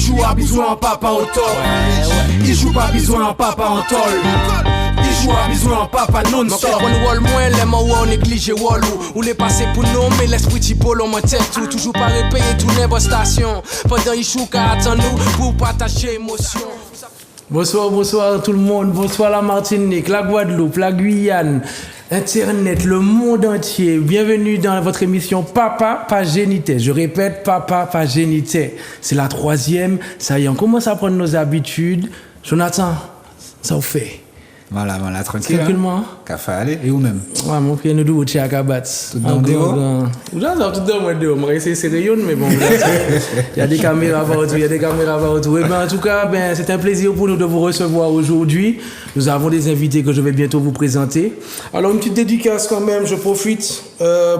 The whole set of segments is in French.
joue à bisous en papa en tol. Il joue pas bisous en papa en tol. Il joue à bisous en papa non-stop. On wall moins les mots on néglige wall ou les passer pour nous mais l'esprit tipolo mon tête tout toujours pas repayer tout n'importe station pendant il joue qu'à attendre nous pour partager émotion. Bonsoir tout le monde, bonsoir la Martinique, la Guadeloupe, la Guyane, Internet, le monde entier. Bienvenue dans votre émission Papa pas génité. Je répète, Papa pas génité. C'est la 3e, ça y est, on commence à prendre nos habitudes. Jonathan, ça vous fait? Voilà, tranquille. Tranquillement. Café aller et ou même. Ouais, mon frère nous doit à Kabat. Tout dans dehors. Tout dans moi dehors. Moi essayer c'est rayon mais bon. Il y a des caméras partout, Et ben en tout cas, c'est un plaisir pour nous de vous recevoir aujourd'hui. Nous avons des invités que je vais bientôt vous présenter. Alors une petite dédicace quand même, je profite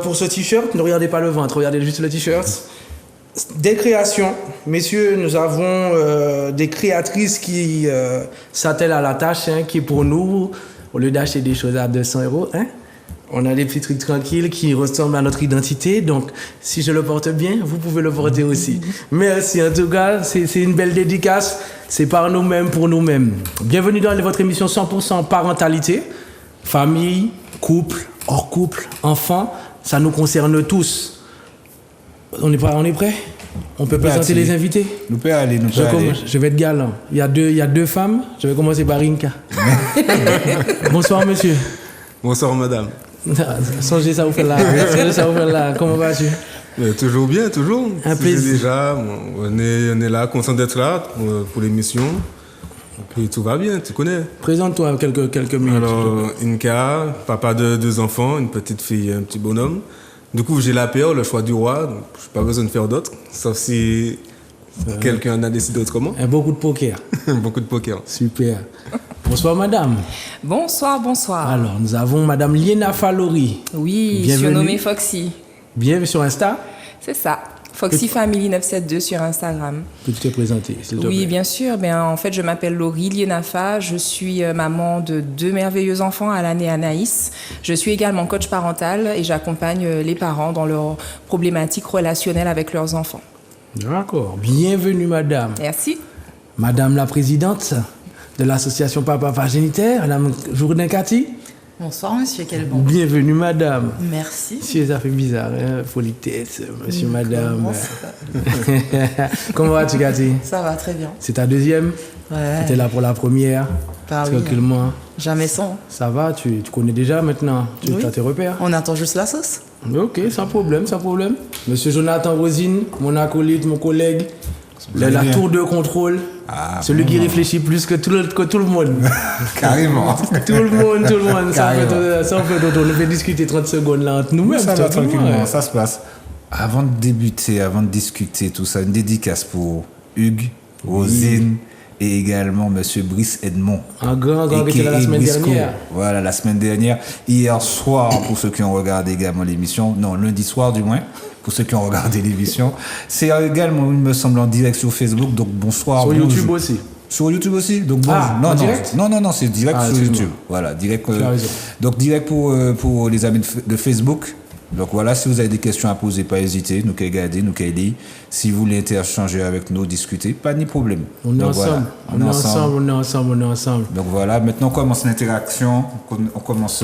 pour ce t-shirt. Ne regardez pas le ventre, regardez juste le t-shirt. Des créations, messieurs, nous avons des créatrices qui s'attellent à la tâche, qui pour nous, au lieu d'acheter des choses à 200 €, on a des petits trucs tranquilles qui ressemblent à notre identité. Donc, si je le porte bien, vous pouvez le porter aussi. Merci, en tout cas, c'est une belle dédicace. C'est par nous-mêmes, pour nous-mêmes. Bienvenue dans votre émission 100% parentalité. Famille, couple, hors couple, enfants, ça nous concerne tous. On est prêt? On peut présenter les invités? Nous pouvons aller. Je vais être galant. Il y a deux femmes. Je vais commencer par Rinka. Bonsoir, monsieur. Bonsoir, madame. Songez ça vous fait là. Comment vas-tu? Toujours bien, toujours. Un plaisir. Déjà, on est là, content d'être là pour l'émission. Et puis tout va bien, tu connais. Présente-toi quelques minutes. Alors, Inka, papa de 2 enfants, une petite fille, un petit bonhomme. Du coup, j'ai la paire, le choix du roi, donc je n'ai pas besoin de faire d'autres, sauf si quelqu'un en a décidé autrement. Et beaucoup de poker. Beaucoup de poker. Super. Bonsoir, madame. Bonsoir. Alors, nous avons madame Liena Falori. Oui, surnommée Foxy. Bienvenue sur Insta. C'est ça. Foxy Family 972 sur Instagram. Peux-tu te présenter, s'il te plaît? Oui, bien sûr. En fait, je m'appelle Laurie Lienafa. Je suis maman de 2 merveilleux enfants, Alan et Anaïs. Je suis également coach parental et j'accompagne les parents dans leurs problématiques relationnelles avec leurs enfants. D'accord. Bienvenue, madame. Merci. Madame la présidente de l'association Papa pas génitaire, madame Jourdain Cathy. Bonsoir, monsieur, quel bon. Bienvenue, madame. Merci. Si ça fait bizarre, politesse, monsieur, madame. Comment vas-tu, Cathy? Ça va très bien. C'est ta 2e? Ouais. C'était là pour la première? Tranquillement. Oui. Jamais sans. Ça va, tu connais déjà maintenant? Tu as tes repères? On attend juste la sauce. Ok, sans problème. Monsieur Jonathan Rosine, mon acolyte, mon collègue, la tour de contrôle. Celui qui réfléchit plus que tout le monde. Carrément. Tout le monde. Ça en fait, on nous fait discuter 30 secondes là entre nous-mêmes. Ça va tranquillement, ça se passe. Avant de débuter, avant de discuter tout ça, une dédicace pour Hugues, Rosine et également monsieur Brice Edmond. Un grand qui était là la semaine dernière. Voilà, la semaine dernière. Hier soir, pour ceux qui ont regardé également l'émission, non, lundi soir du moins, pour ceux qui ont regardé l'émission. C'est également, il me semble, en direct sur Facebook, donc bonsoir. Sur YouTube aussi. Sur YouTube aussi, donc bon, direct. Non, c'est direct sur YouTube. Voilà, direct. Donc direct pour les amis de Facebook. Donc voilà, si vous avez des questions à poser, pas hésiter, nous qu'à garder, nous qu'à lire. Si vous voulez interchanger avec nous, discuter, pas ni problème. On est ensemble. Donc voilà, maintenant on commence l'interaction, on commence.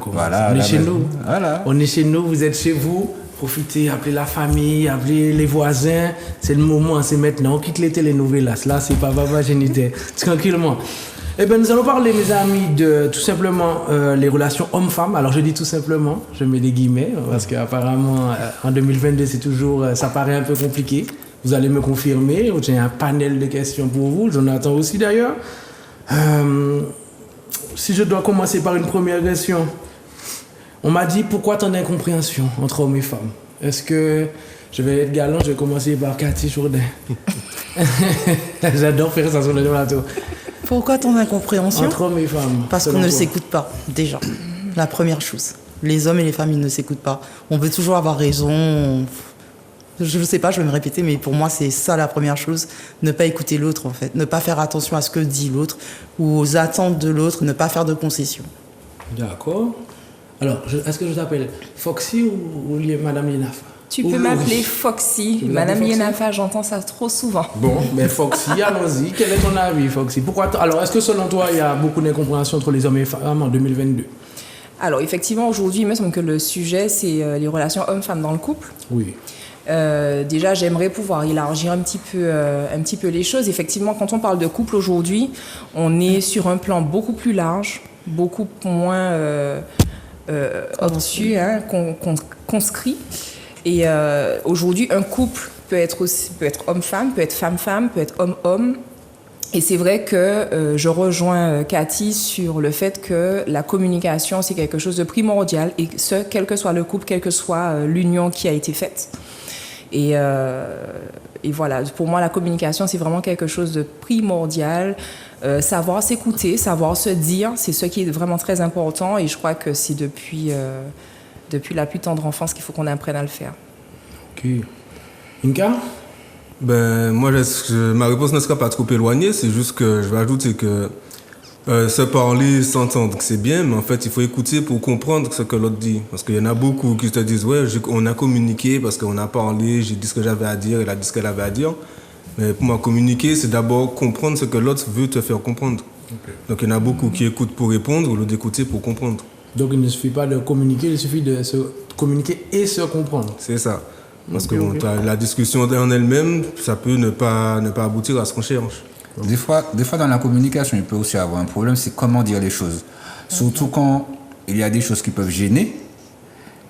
Voilà. On est chez nous. Voilà. On est chez nous, vous êtes chez vous. Profitez, appelez la famille, appelez les voisins. C'est le moment, c'est maintenant. On quitte les télénovelas. Là, c'est pas Papa génité. Tranquillement. Eh bien, nous allons parler, mes amis, de tout simplement les relations hommes-femmes. Alors, je dis tout simplement, je mets des guillemets, parce qu'apparemment, en 2022, c'est toujours, ça paraît un peu compliqué. Vous allez me confirmer. J'ai un panel de questions pour vous. J'en attends aussi, d'ailleurs. Si je dois commencer par une première question, on m'a dit pourquoi tant d'incompréhension entre hommes et femmes. Est-ce que je vais être galant, je vais commencer par Cathy Jourdain. J'adore faire ça sur le plateau. Pourquoi ton incompréhension? Entre hommes et femmes. Parce qu'on ne s'écoute pas, déjà. La première chose. Les hommes et les femmes, ils ne s'écoutent pas. On veut toujours avoir raison. Je ne sais pas, je vais me répéter, mais pour moi, c'est ça la première chose. Ne pas écouter l'autre, en fait. Ne pas faire attention à ce que dit l'autre ou aux attentes de l'autre. Ne pas faire de concessions. D'accord. Alors, est-ce que je t'appelle Foxy ou Madame Lienafa? Tu peux m'appeler Foxy. Madame Yenafa, j'entends ça trop souvent. Bon, mais Foxy, allons-y. Quel est ton avis, Foxy? Alors, est-ce que selon toi, il y a beaucoup d'incompréhension entre les hommes et les femmes en 2022? Alors, effectivement, aujourd'hui, il me semble que le sujet, c'est les relations hommes-femmes dans le couple. Oui. Déjà, j'aimerais pouvoir élargir un petit peu les choses. Effectivement, quand on parle de couple aujourd'hui, on est sur un plan beaucoup plus large, beaucoup moins obtus, conscrit. Et aujourd'hui, un couple peut être homme-femme, peut être femme-femme, peut être homme-homme. Et c'est vrai que je rejoins Cathy sur le fait que la communication, c'est quelque chose de primordial, et ce, quel que soit le couple, quelle que soit l'union qui a été faite. Et voilà, pour moi, la communication, c'est vraiment quelque chose de primordial. Savoir s'écouter, savoir se dire, c'est ce qui est vraiment très important. Et je crois que c'est depuis la plus tendre enfance qu'il faut qu'on apprenne à le faire. Ok. Inka? Ben, moi, ma réponse ne sera pas trop éloignée. C'est juste que je vais ajouter que se parler, s'entendre, c'est bien, mais en fait, il faut écouter pour comprendre ce que l'autre dit. Parce qu'il y en a beaucoup qui te disent, ouais, on a communiqué parce qu'on a parlé, j'ai dit ce que j'avais à dire, elle a dit ce qu'elle avait à dire. Mais pour moi, communiquer, c'est d'abord comprendre ce que l'autre veut te faire comprendre. Okay. Donc, il y en a beaucoup qui écoutent pour répondre au lieu d'écouter pour comprendre. Donc, il ne suffit pas de communiquer, il suffit de se communiquer et se comprendre. C'est ça. Parce que la discussion en elle-même, ça peut ne pas aboutir à ce qu'on cherche. Des fois, dans la communication, il peut aussi avoir un problème, c'est comment dire les choses. Surtout quand il y a des choses qui peuvent gêner.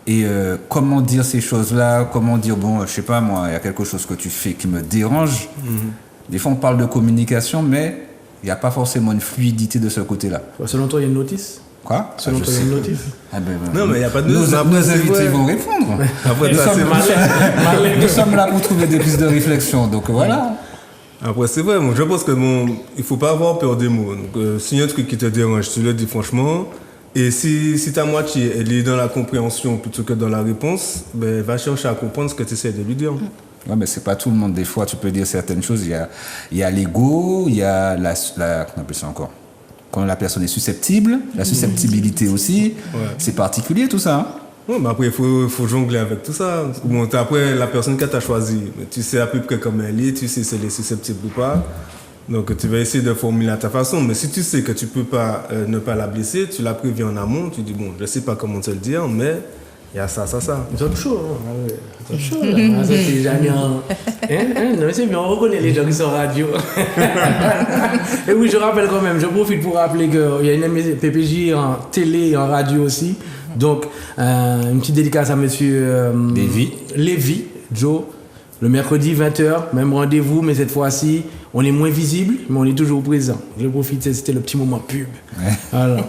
Et comment dire ces choses-là, comment dire, bon, je sais pas moi, il y a quelque chose que tu fais qui me dérange. Mm-hmm. Des fois, on parle de communication, mais il n'y a pas forcément une fluidité de ce côté-là. Selon toi, il y a une notice? Quoi? Selon toi, il y a une notice? Non, mais il n'y a pas de notice. Nos invités vont répondre. Après, nous sommes là pour trouver des pistes de réflexion, donc voilà. Après, c'est vrai, moi, je pense que il ne faut pas avoir peur des mots. Donc, s'il y a un truc qui te dérange, tu le dis franchement. Et si ta moitié, elle est dans la compréhension plutôt que dans la réponse, ben, va chercher à comprendre ce que tu essaies de lui dire. Ouais, mais c'est pas tout le monde. Des fois, tu peux dire certaines choses. Il y a l'ego, il y a qu'on appelle ça encore. Quand la personne est susceptible, la susceptibilité aussi. Ouais. C'est particulier tout ça. Hein? Ouais, mais après, il faut jongler avec tout ça. Bon, après, la personne que tu as choisie, tu sais à peu près comment elle est, tu sais si elle est susceptible ou pas. Donc, tu vas essayer de formuler à ta façon. Mais si tu sais que tu ne peux pas ne pas la blesser, tu la préviens en amont. Tu dis, bon, je ne sais pas comment te le dire, mais il y a ça. C'est chaud, hein? C'est chaud, là. C'est jamais non, mais c'est bien, on reconnaît les gens qui sont radio. Et oui, je rappelle quand même, je profite pour rappeler qu'il y a une PPJ en télé et en radio aussi. Donc, une petite dédicace à monsieur Lévy, Joe. Le mercredi 20h, même rendez-vous, mais cette fois-ci, on est moins visible, mais on est toujours présent. Je profite, c'était le petit moment pub. Ouais. Alors.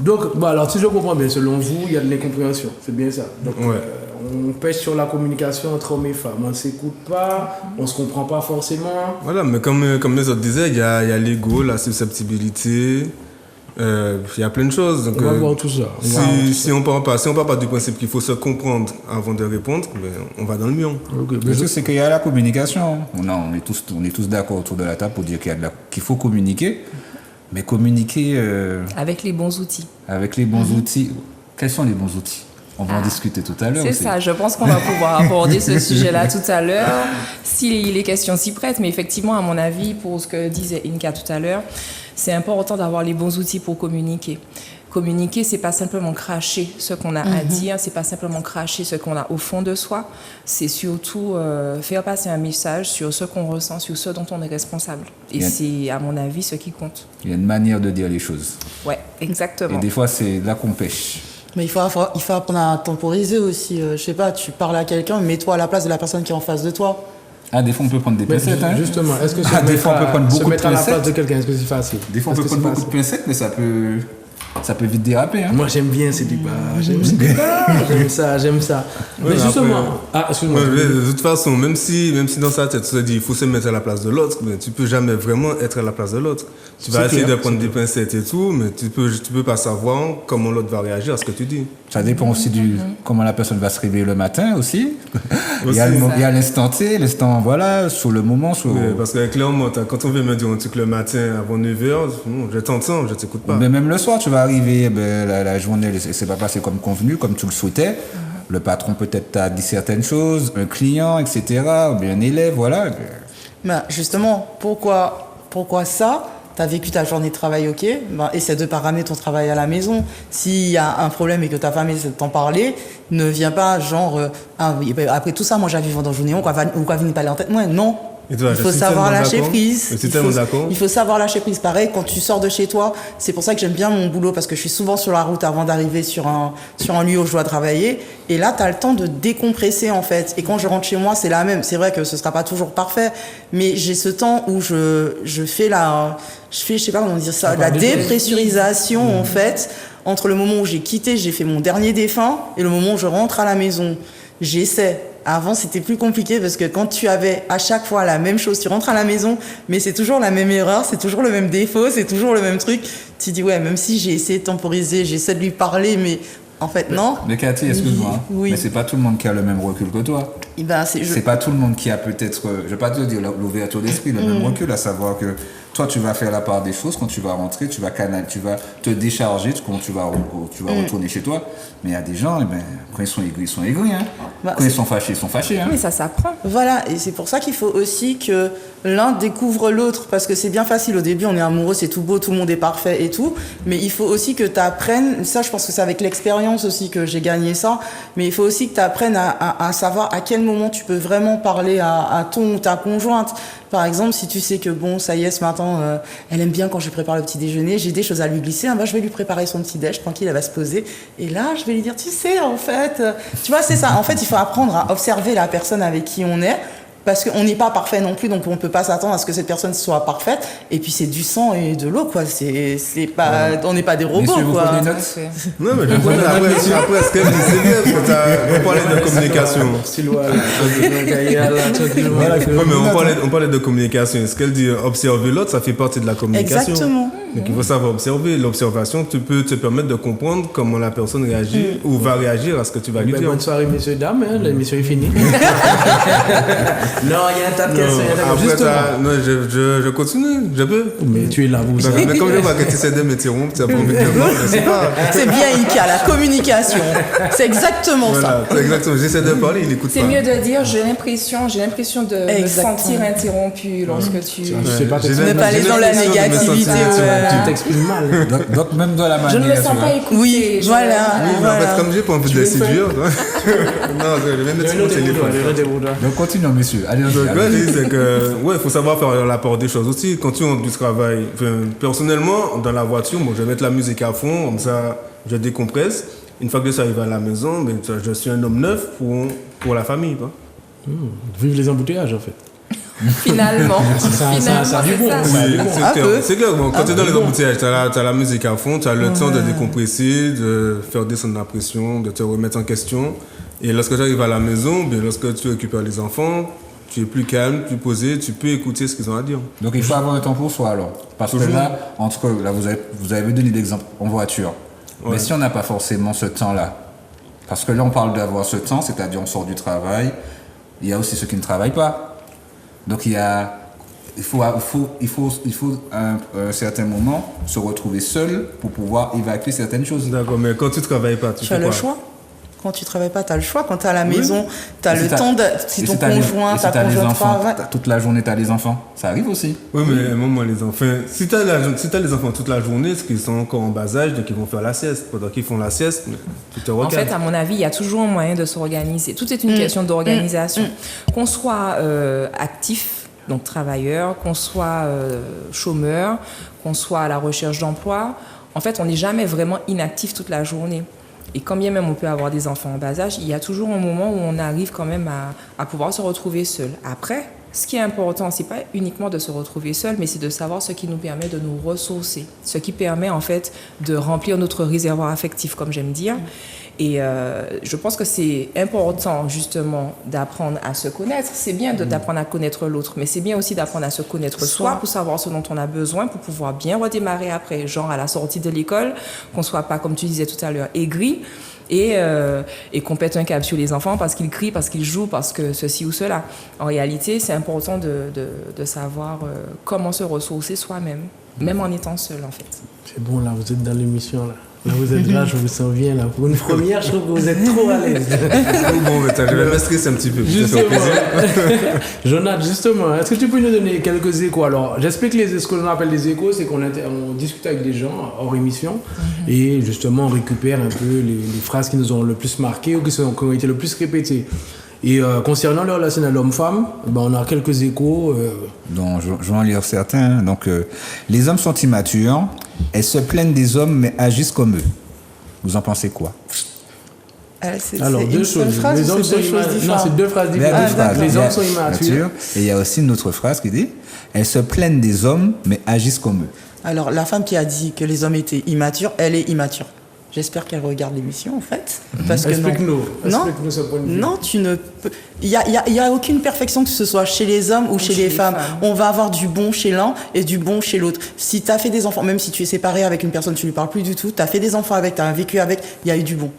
Donc, alors, si je comprends bien, selon vous, il y a de l'incompréhension. C'est bien ça. Donc, on pêche sur la communication entre hommes et femmes. On ne s'écoute pas, on ne se comprend pas forcément. Voilà, mais comme les autres disaient, il y a l'ego, la susceptibilité. Il y a plein de choses. Donc, on va voir tout ça. Si on part pas du principe qu'il faut se comprendre avant de répondre, on va dans le mur. Okay, le truc, c'est qu'il y a la communication. On est tous d'accord autour de la table pour dire qu'il faut communiquer. Mais communiquer... avec les bons outils. Avec les bons outils. Quels sont les bons outils? On va en discuter tout à l'heure. C'est ça, je pense qu'on va pouvoir aborder ce sujet-là tout à l'heure, si les questions s'y prêtent. Mais effectivement, à mon avis, pour ce que disait Inka tout à l'heure, c'est important d'avoir les bons outils pour communiquer. Communiquer, c'est pas simplement cracher ce qu'on a à dire, c'est pas simplement cracher ce qu'on a au fond de soi, c'est surtout faire passer un message sur ce qu'on ressent, sur ce dont on est responsable. Et c'est, à mon avis, ce qui compte. Il y a une manière de dire les choses. Ouais, exactement. Et des fois, c'est là qu'on pêche. Mais il faut apprendre à temporiser aussi. Je sais pas, tu parles à quelqu'un, mets-toi à la place de la personne qui est en face de toi. Ah, des fois, on peut prendre des pincettes. Justement, est-ce que des fois, on peut prendre beaucoup de pincettes. Se mettre à la place de quelqu'un, est-ce que c'est facile? Des fois, on peut prendre beaucoup de pincettes, mais ça peut vite déraper. Hein. Moi, j'aime bien ces débats. J'aime ça. Ouais, mais justement... excuse-moi. De toute façon, même si dans sa tête, tu te dis il faut se mettre à la place de l'autre, mais tu peux jamais vraiment être à la place de l'autre. Tu vas essayer de prendre des pincettes et tout, mais tu peux pas savoir comment l'autre va réagir à ce que tu dis. Ça dépend aussi comment la personne va se réveiller le matin aussi. Il y a l'instant T, l'instant, voilà, sur le moment. Oui, parce que clairement, quand on vient me dire un truc le matin avant 9h, je t'entends, je t'écoute pas. Mais même le soir, tu vas arriver, la journée, c'est pas passé comme convenu, comme tu le souhaitais. le patron peut-être t'a dit certaines choses, un client, etc., ou bien un élève, voilà. Ben, justement, pourquoi ça? Tu as vécu ta journée de travail, ok, ben, essaie de pas ramener ton travail à la maison. S'il y a un problème et que ta femme essaie de t'en parler, ne viens pas genre, après tout ça, moi j'avais vendu dans la journée, ou quoi venir parler en tête, moi, non. Et toi, Il faut savoir lâcher prise. Il faut savoir lâcher prise. Pareil, quand tu sors de chez toi, c'est pour ça que j'aime bien mon boulot, parce que je suis souvent sur la route avant d'arriver sur un lieu où je dois travailler. Et là, tu as le temps de décompresser, en fait. Et quand je rentre chez moi, c'est la même. C'est vrai que ce sera pas toujours parfait, mais j'ai ce temps où je fais, je sais pas comment dire ça, la dépressurisation, en fait, entre le moment où j'ai quitté, j'ai fait mon dernier défunt, et le moment où je rentre à la maison. J'essaie. Avant, c'était plus compliqué parce que quand tu avais à chaque fois la même chose, tu rentres à la maison, mais c'est toujours la même erreur, c'est toujours le même défaut, c'est toujours le même truc. Tu dis, ouais, même si j'ai essayé de temporiser, j'essaie de lui parler, mais en fait, non. Mais Cathy, excuse-moi, oui. mais c'est pas tout le monde qui a le même recul que toi. C'est pas tout le monde qui a peut-être, je vais pas te dire l'ouverture d'esprit, le même recul, à savoir que toi, tu vas faire la part des choses quand tu vas rentrer, tu vas te décharger quand tu vas retourner chez toi. Mais il y a des gens, quand ils sont aigris, hein. Quand ils sont fâchés, ils sont fâchés. Hein. Mais ça s'apprend. Voilà, et c'est pour ça qu'il faut aussi que l'un découvre l'autre, parce que c'est bien facile au début, on est amoureux, c'est tout beau, tout le monde est parfait et tout, mais il faut aussi que tu apprennes, ça je pense que c'est avec l'expérience aussi que j'ai gagné ça, mais il faut aussi que tu apprennes à savoir à quel moment tu peux vraiment parler à ton ou ta conjointe. Par exemple, si tu sais que bon, ça y est, ce matin, elle aime bien quand je lui prépare le petit déjeuner, j'ai des choses à lui glisser, je vais lui préparer son petit déj, tranquille, elle va se poser, et là, je vais lui dire, tu sais, en fait, tu vois, c'est ça, en fait, il faut apprendre à observer la personne avec qui on est, parce qu'on n'est pas parfait non plus, donc on ne peut pas s'attendre à ce que cette personne soit parfaite. Et puis c'est du sang et de l'eau, quoi. C'est pas, on n'est pas des robots, Messieurs, quoi. vous prenez notes? Non, mais je connais après, ce qu'elle dit, c'est bien, parce que on parlait de communication. On parlait de communication. Ce qu'elle dit, observer l'autre, ça fait partie de la communication. Exactement. Donc il faut savoir observer. L'observation peut te permettre de comprendre comment la personne réagit ou va réagir à ce que tu vas lui dire. Bonne soirée, messieurs, dames. L'émission est finie. Non, il y a un tas de questions. Je continue, je peux. Mais tu es là, vous. Mais comme je vois que tu sais de m'interrompre, tu as pas envie de dire non, je sais pas. C'est bien, Ika, la communication. C'est exactement ça. C'est exactement. J'essaie de parler, il écoute pas. C'est mieux de dire j'ai l'impression de me sentir interrompu lorsque tu. Je sais pas. Ne pas aller dans la négativité. Tu t'exprimes mal. Donc même dans la manière. Je ne me sens pas écoutée. Oui, voilà. En fait, comme j'ai pas envie de les séduire. Non, je vais même mettre sur mon téléphone. Donc continuons, messieurs. Allez, donc, c'est que, il faut savoir faire la part des choses aussi. Quand tu rentres du travail, personnellement, dans la voiture, moi, je vais mettre la musique à fond, comme ça, je décompresse. Une fois que ça arrive à la maison, je suis un homme neuf pour la famille. Quoi. Vive les embouteillages, en fait. Finalement. Ça a du bon. C'est clair. Bon, quand tu es dans les embouteillages, tu as la musique à fond, tu as le temps de décompresser, de faire descendre la pression, de te remettre en question. Et lorsque tu arrives à la maison, lorsque tu récupères les enfants, tu es plus calme, plus posé, tu peux écouter ce qu'ils ont à dire. Donc il faut avoir un temps pour soi alors. Parce que là, vous avez donné l'exemple en voiture. Ouais. Mais si on n'a pas forcément ce temps-là, parce que là on parle d'avoir ce temps, c'est-à-dire on sort du travail, il y a aussi ceux qui ne travaillent pas. Donc il faut à un certain moment se retrouver seul pour pouvoir évacuer certaines choses. D'accord, mais quand tu ne travailles pas, tu fais quoi? Tu as le choix. Quand tu travailles pas, tu as le choix. Quand tu es à la maison, tu as le temps de... Si ton conjoint, ta conjointe travaille... Toute la journée, tu as les enfants. Ça arrive aussi. Oui, mais moi, les enfants... Si tu as les enfants toute la journée, c'est qu'ils sont encore en bas âge, donc ils vont faire la sieste. Pendant qu'ils font la sieste, tu te regardes. En fait, à mon avis, il y a toujours un moyen de s'organiser. Tout est une question d'organisation. Qu'on soit actif, donc travailleur, qu'on soit chômeur, qu'on soit à la recherche d'emploi, en fait, on n'est jamais vraiment inactif toute la journée. Et quand bien même on peut avoir des enfants en bas âge, il y a toujours un moment où on arrive quand même à pouvoir se retrouver seul. Après, ce qui est important, c'est pas uniquement de se retrouver seul, mais c'est de savoir ce qui nous permet de nous ressourcer, ce qui permet en fait de remplir notre réservoir affectif, comme j'aime dire. Et je pense que c'est important justement d'apprendre à se connaître. C'est bien d'apprendre à connaître l'autre, mais c'est bien aussi d'apprendre à se connaître soi pour savoir ce dont on a besoin pour pouvoir bien redémarrer après, genre à la sortie de l'école, qu'on soit pas, comme tu disais tout à l'heure, aigri et qu'on pète un câble sur les enfants parce qu'ils crient, parce qu'ils jouent, parce que ceci ou cela. En réalité, c'est important de savoir comment se ressourcer soi-même, même en étant seul en fait. C'est bon là, vous êtes dans l'émission là. Là, vous êtes là, je vous sens bien. Là. Pour une première, je trouve que vous êtes trop à l'aise. Bon, je vais me stresser un petit peu. Justement. Jonathan, justement, est-ce que tu peux nous donner quelques échos? Alors, j'explique ce que l'on appelle les échos, c'est qu'on discute avec des gens hors émission et justement on récupère un peu les phrases qui nous ont le plus marqué ou qui ont été le plus répétées. Et concernant le relationnel homme-femme, on a quelques échos. Donc, je vais en lire certains. Donc, les hommes sont immatures, elles se plaignent des hommes mais agissent comme eux. Vous en pensez quoi? Alors, deux choses. Les hommes sont immatures. Non, c'est deux phrases différentes. Les hommes sont immatures. Et il y a aussi une autre phrase qui dit elles se plaignent des hommes mais agissent comme eux. Alors, la femme qui a dit que les hommes étaient immatures, elle est immature. J'espère qu'elle regarde l'émission, en fait. Parce que Explique-nous ce point de vue. Non, tu ne peux... Il y a aucune perfection, que ce soit chez les hommes ou chez les femmes. On va avoir du bon chez l'un et du bon chez l'autre. Si tu as fait des enfants, même si tu es séparé avec une personne, tu ne lui parles plus du tout, tu as fait des enfants avec, tu as vécu avec, il y a eu du bon.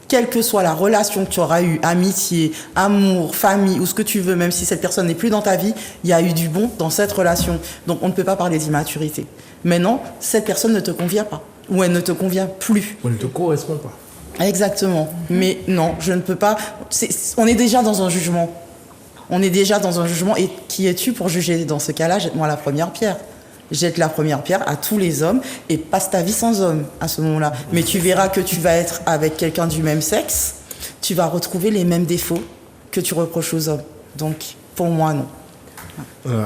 Quelle que soit la relation que tu auras eue, amitié, amour, famille ou ce que tu veux, même si cette personne n'est plus dans ta vie, il y a eu du bon dans cette relation. Donc on ne peut pas parler d'immaturité. Maintenant, cette personne ne te convient pas. Ou elle ne te convient plus. On ne te correspond pas. Exactement. Mais non, je ne peux pas. On est déjà dans un jugement. Et qui es-tu pour juger? Dans ce cas-là, jette-moi la première pierre. Jette la première pierre à tous les hommes et passe ta vie sans homme à ce moment-là. Mais tu verras que tu vas être avec quelqu'un du même sexe, tu vas retrouver les mêmes défauts que tu reproches aux hommes. Donc, pour moi, non.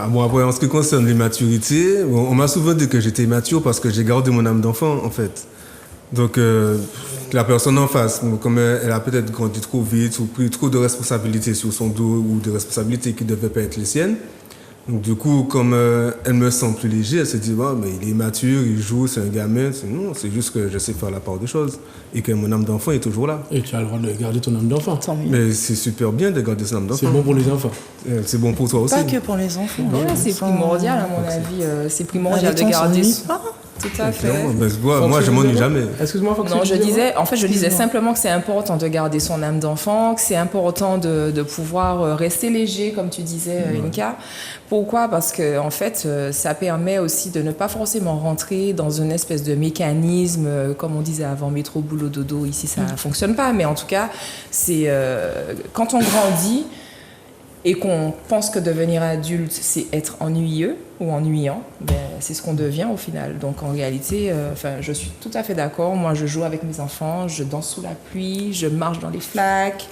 Bon, après, en ce qui concerne l'immaturité, on m'a souvent dit que j'étais immature parce que j'ai gardé mon âme d'enfant, en fait. Donc, la personne en face, comme elle a peut-être grandi trop vite ou pris trop de responsabilités sur son dos ou de responsabilités qui ne devaient pas être les siennes. Donc, du coup, comme elle me sent plus léger, elle se dit, bah, mais il est immature, il joue, c'est un gamin. Non, c'est juste que je sais faire la part des choses et que mon âme d'enfant est toujours là. Et tu as le droit de garder ton âme d'enfant. Mais c'est super bien de garder son âme d'enfant. C'est bon pour les enfants. C'est bon pour toi aussi. Pas que pour les enfants. Ouais, c'est primordial, à mon avis. C'est primordial de garder. Tout à fait. Moi, je m'ennuie jamais. Excuse-moi, non, je disais simplement que c'est important de garder son âme d'enfant, que c'est important de pouvoir rester léger, comme tu disais, Inka. Pourquoi? Parce que en fait, ça permet aussi de ne pas forcément rentrer dans une espèce de mécanisme, comme on disait avant, métro, boulot, dodo. Ici, ça fonctionne pas, mais en tout cas, c'est quand on grandit et qu'on pense que devenir adulte, c'est être ennuyeux ou ennuyant, ben, c'est ce qu'on devient au final. Donc en réalité, je suis tout à fait d'accord. Moi, je joue avec mes enfants, je danse sous la pluie, je marche dans les flaques,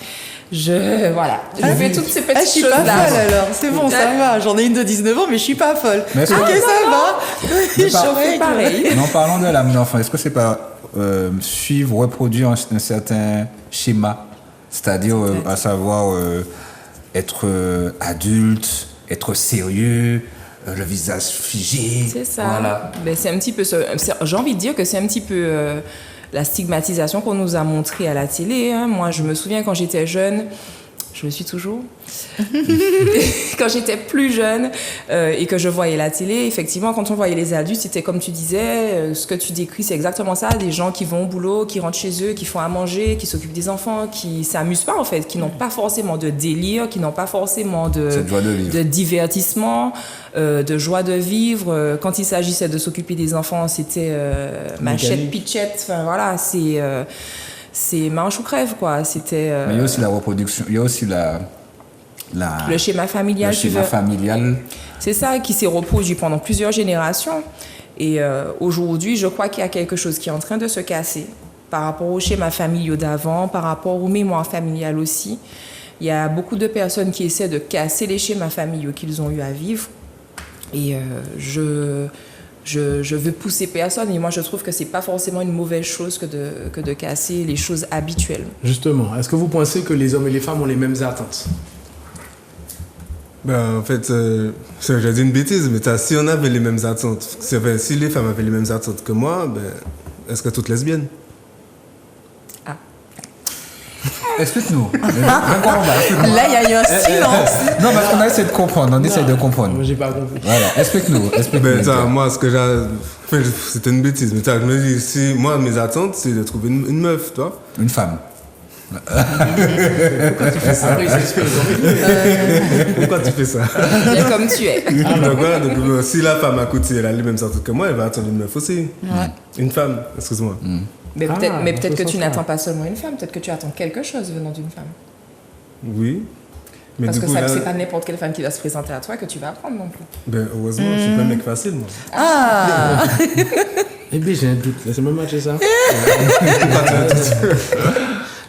je fais toutes ces petites choses-là. Je suis pas folle alors, c'est bon, ça va. J'en ai une de 19 ans, mais je suis pas folle. Mais ça va. Je pareil. En parlant de l'âme d'enfant, est-ce que c'est pas suivre, reproduire un certain schéma, c'est-à-dire à savoir être adulte, être sérieux, le visage figé. C'est ça. Voilà. Ben, c'est un petit peu ça. J'ai envie de dire que c'est un petit peu la stigmatisation qu'on nous a montrée à la télé. Hein. Moi, je me souviens quand j'étais jeune, je le suis toujours. Quand j'étais plus jeune et que je voyais la télé, effectivement, quand on voyait les adultes, c'était comme tu disais, ce que tu décris, c'est exactement ça, des gens qui vont au boulot, qui rentrent chez eux, qui font à manger, qui s'occupent des enfants, qui s'amusent pas en fait, qui n'ont pas forcément de délire, qui n'ont pas forcément de divertissement, de joie de vivre. Quand il s'agissait de s'occuper des enfants, c'était machette, pitchette, enfin voilà, c'est marche ou crève, quoi. C'était. Mais il y a aussi la reproduction, il y a aussi le schéma familial. Le schéma familial. C'est ça qui s'est reproduit pendant plusieurs générations. Et aujourd'hui, je crois qu'il y a quelque chose qui est en train de se casser par rapport aux schémas familiaux d'avant, par rapport aux mémoires familiales aussi. Il y a beaucoup de personnes qui essaient de casser les schémas familiaux qu'ils ont eu à vivre. Et je veux pousser personne et moi je trouve que c'est pas forcément une mauvaise chose que de casser les choses habituelles. Justement, est-ce que vous pensez que les hommes et les femmes ont les mêmes attentes? Ben, en fait, j'ai dit une bêtise, mais si on avait les mêmes attentes, si les femmes avaient les mêmes attentes que moi, ben, est-ce que toutes lesbiennes? Explique-nous. Là, il y a eu un silence. Non, parce qu'on essaie de comprendre. Moi, j'ai pas compris. Voilà, explique-nous. Moi, c'était une bêtise. Mais je me dis, si moi, mes attentes, c'est de trouver une meuf, toi. Une femme. Pourquoi tu fais ça? Pourquoi tu fais ça? Bien comme tu es. Donc voilà, si la femme à côté, elle a les mêmes attentes que moi, elle va attendre une meuf aussi. Ouais. Une femme, excuse-moi. Mais peut-être que tu sens-là. n'attends pas seulement une femme, peut-être que tu attends quelque chose venant d'une femme. Oui. Mais Parce du que coup, là, c'est pas n'importe quelle femme qui va se présenter à toi que tu vas apprendre non plus. ben, heureusement, je suis pas un mec facile, moi. Ah Eh bien, j'ai un doute. Laissez-moi matcher ça.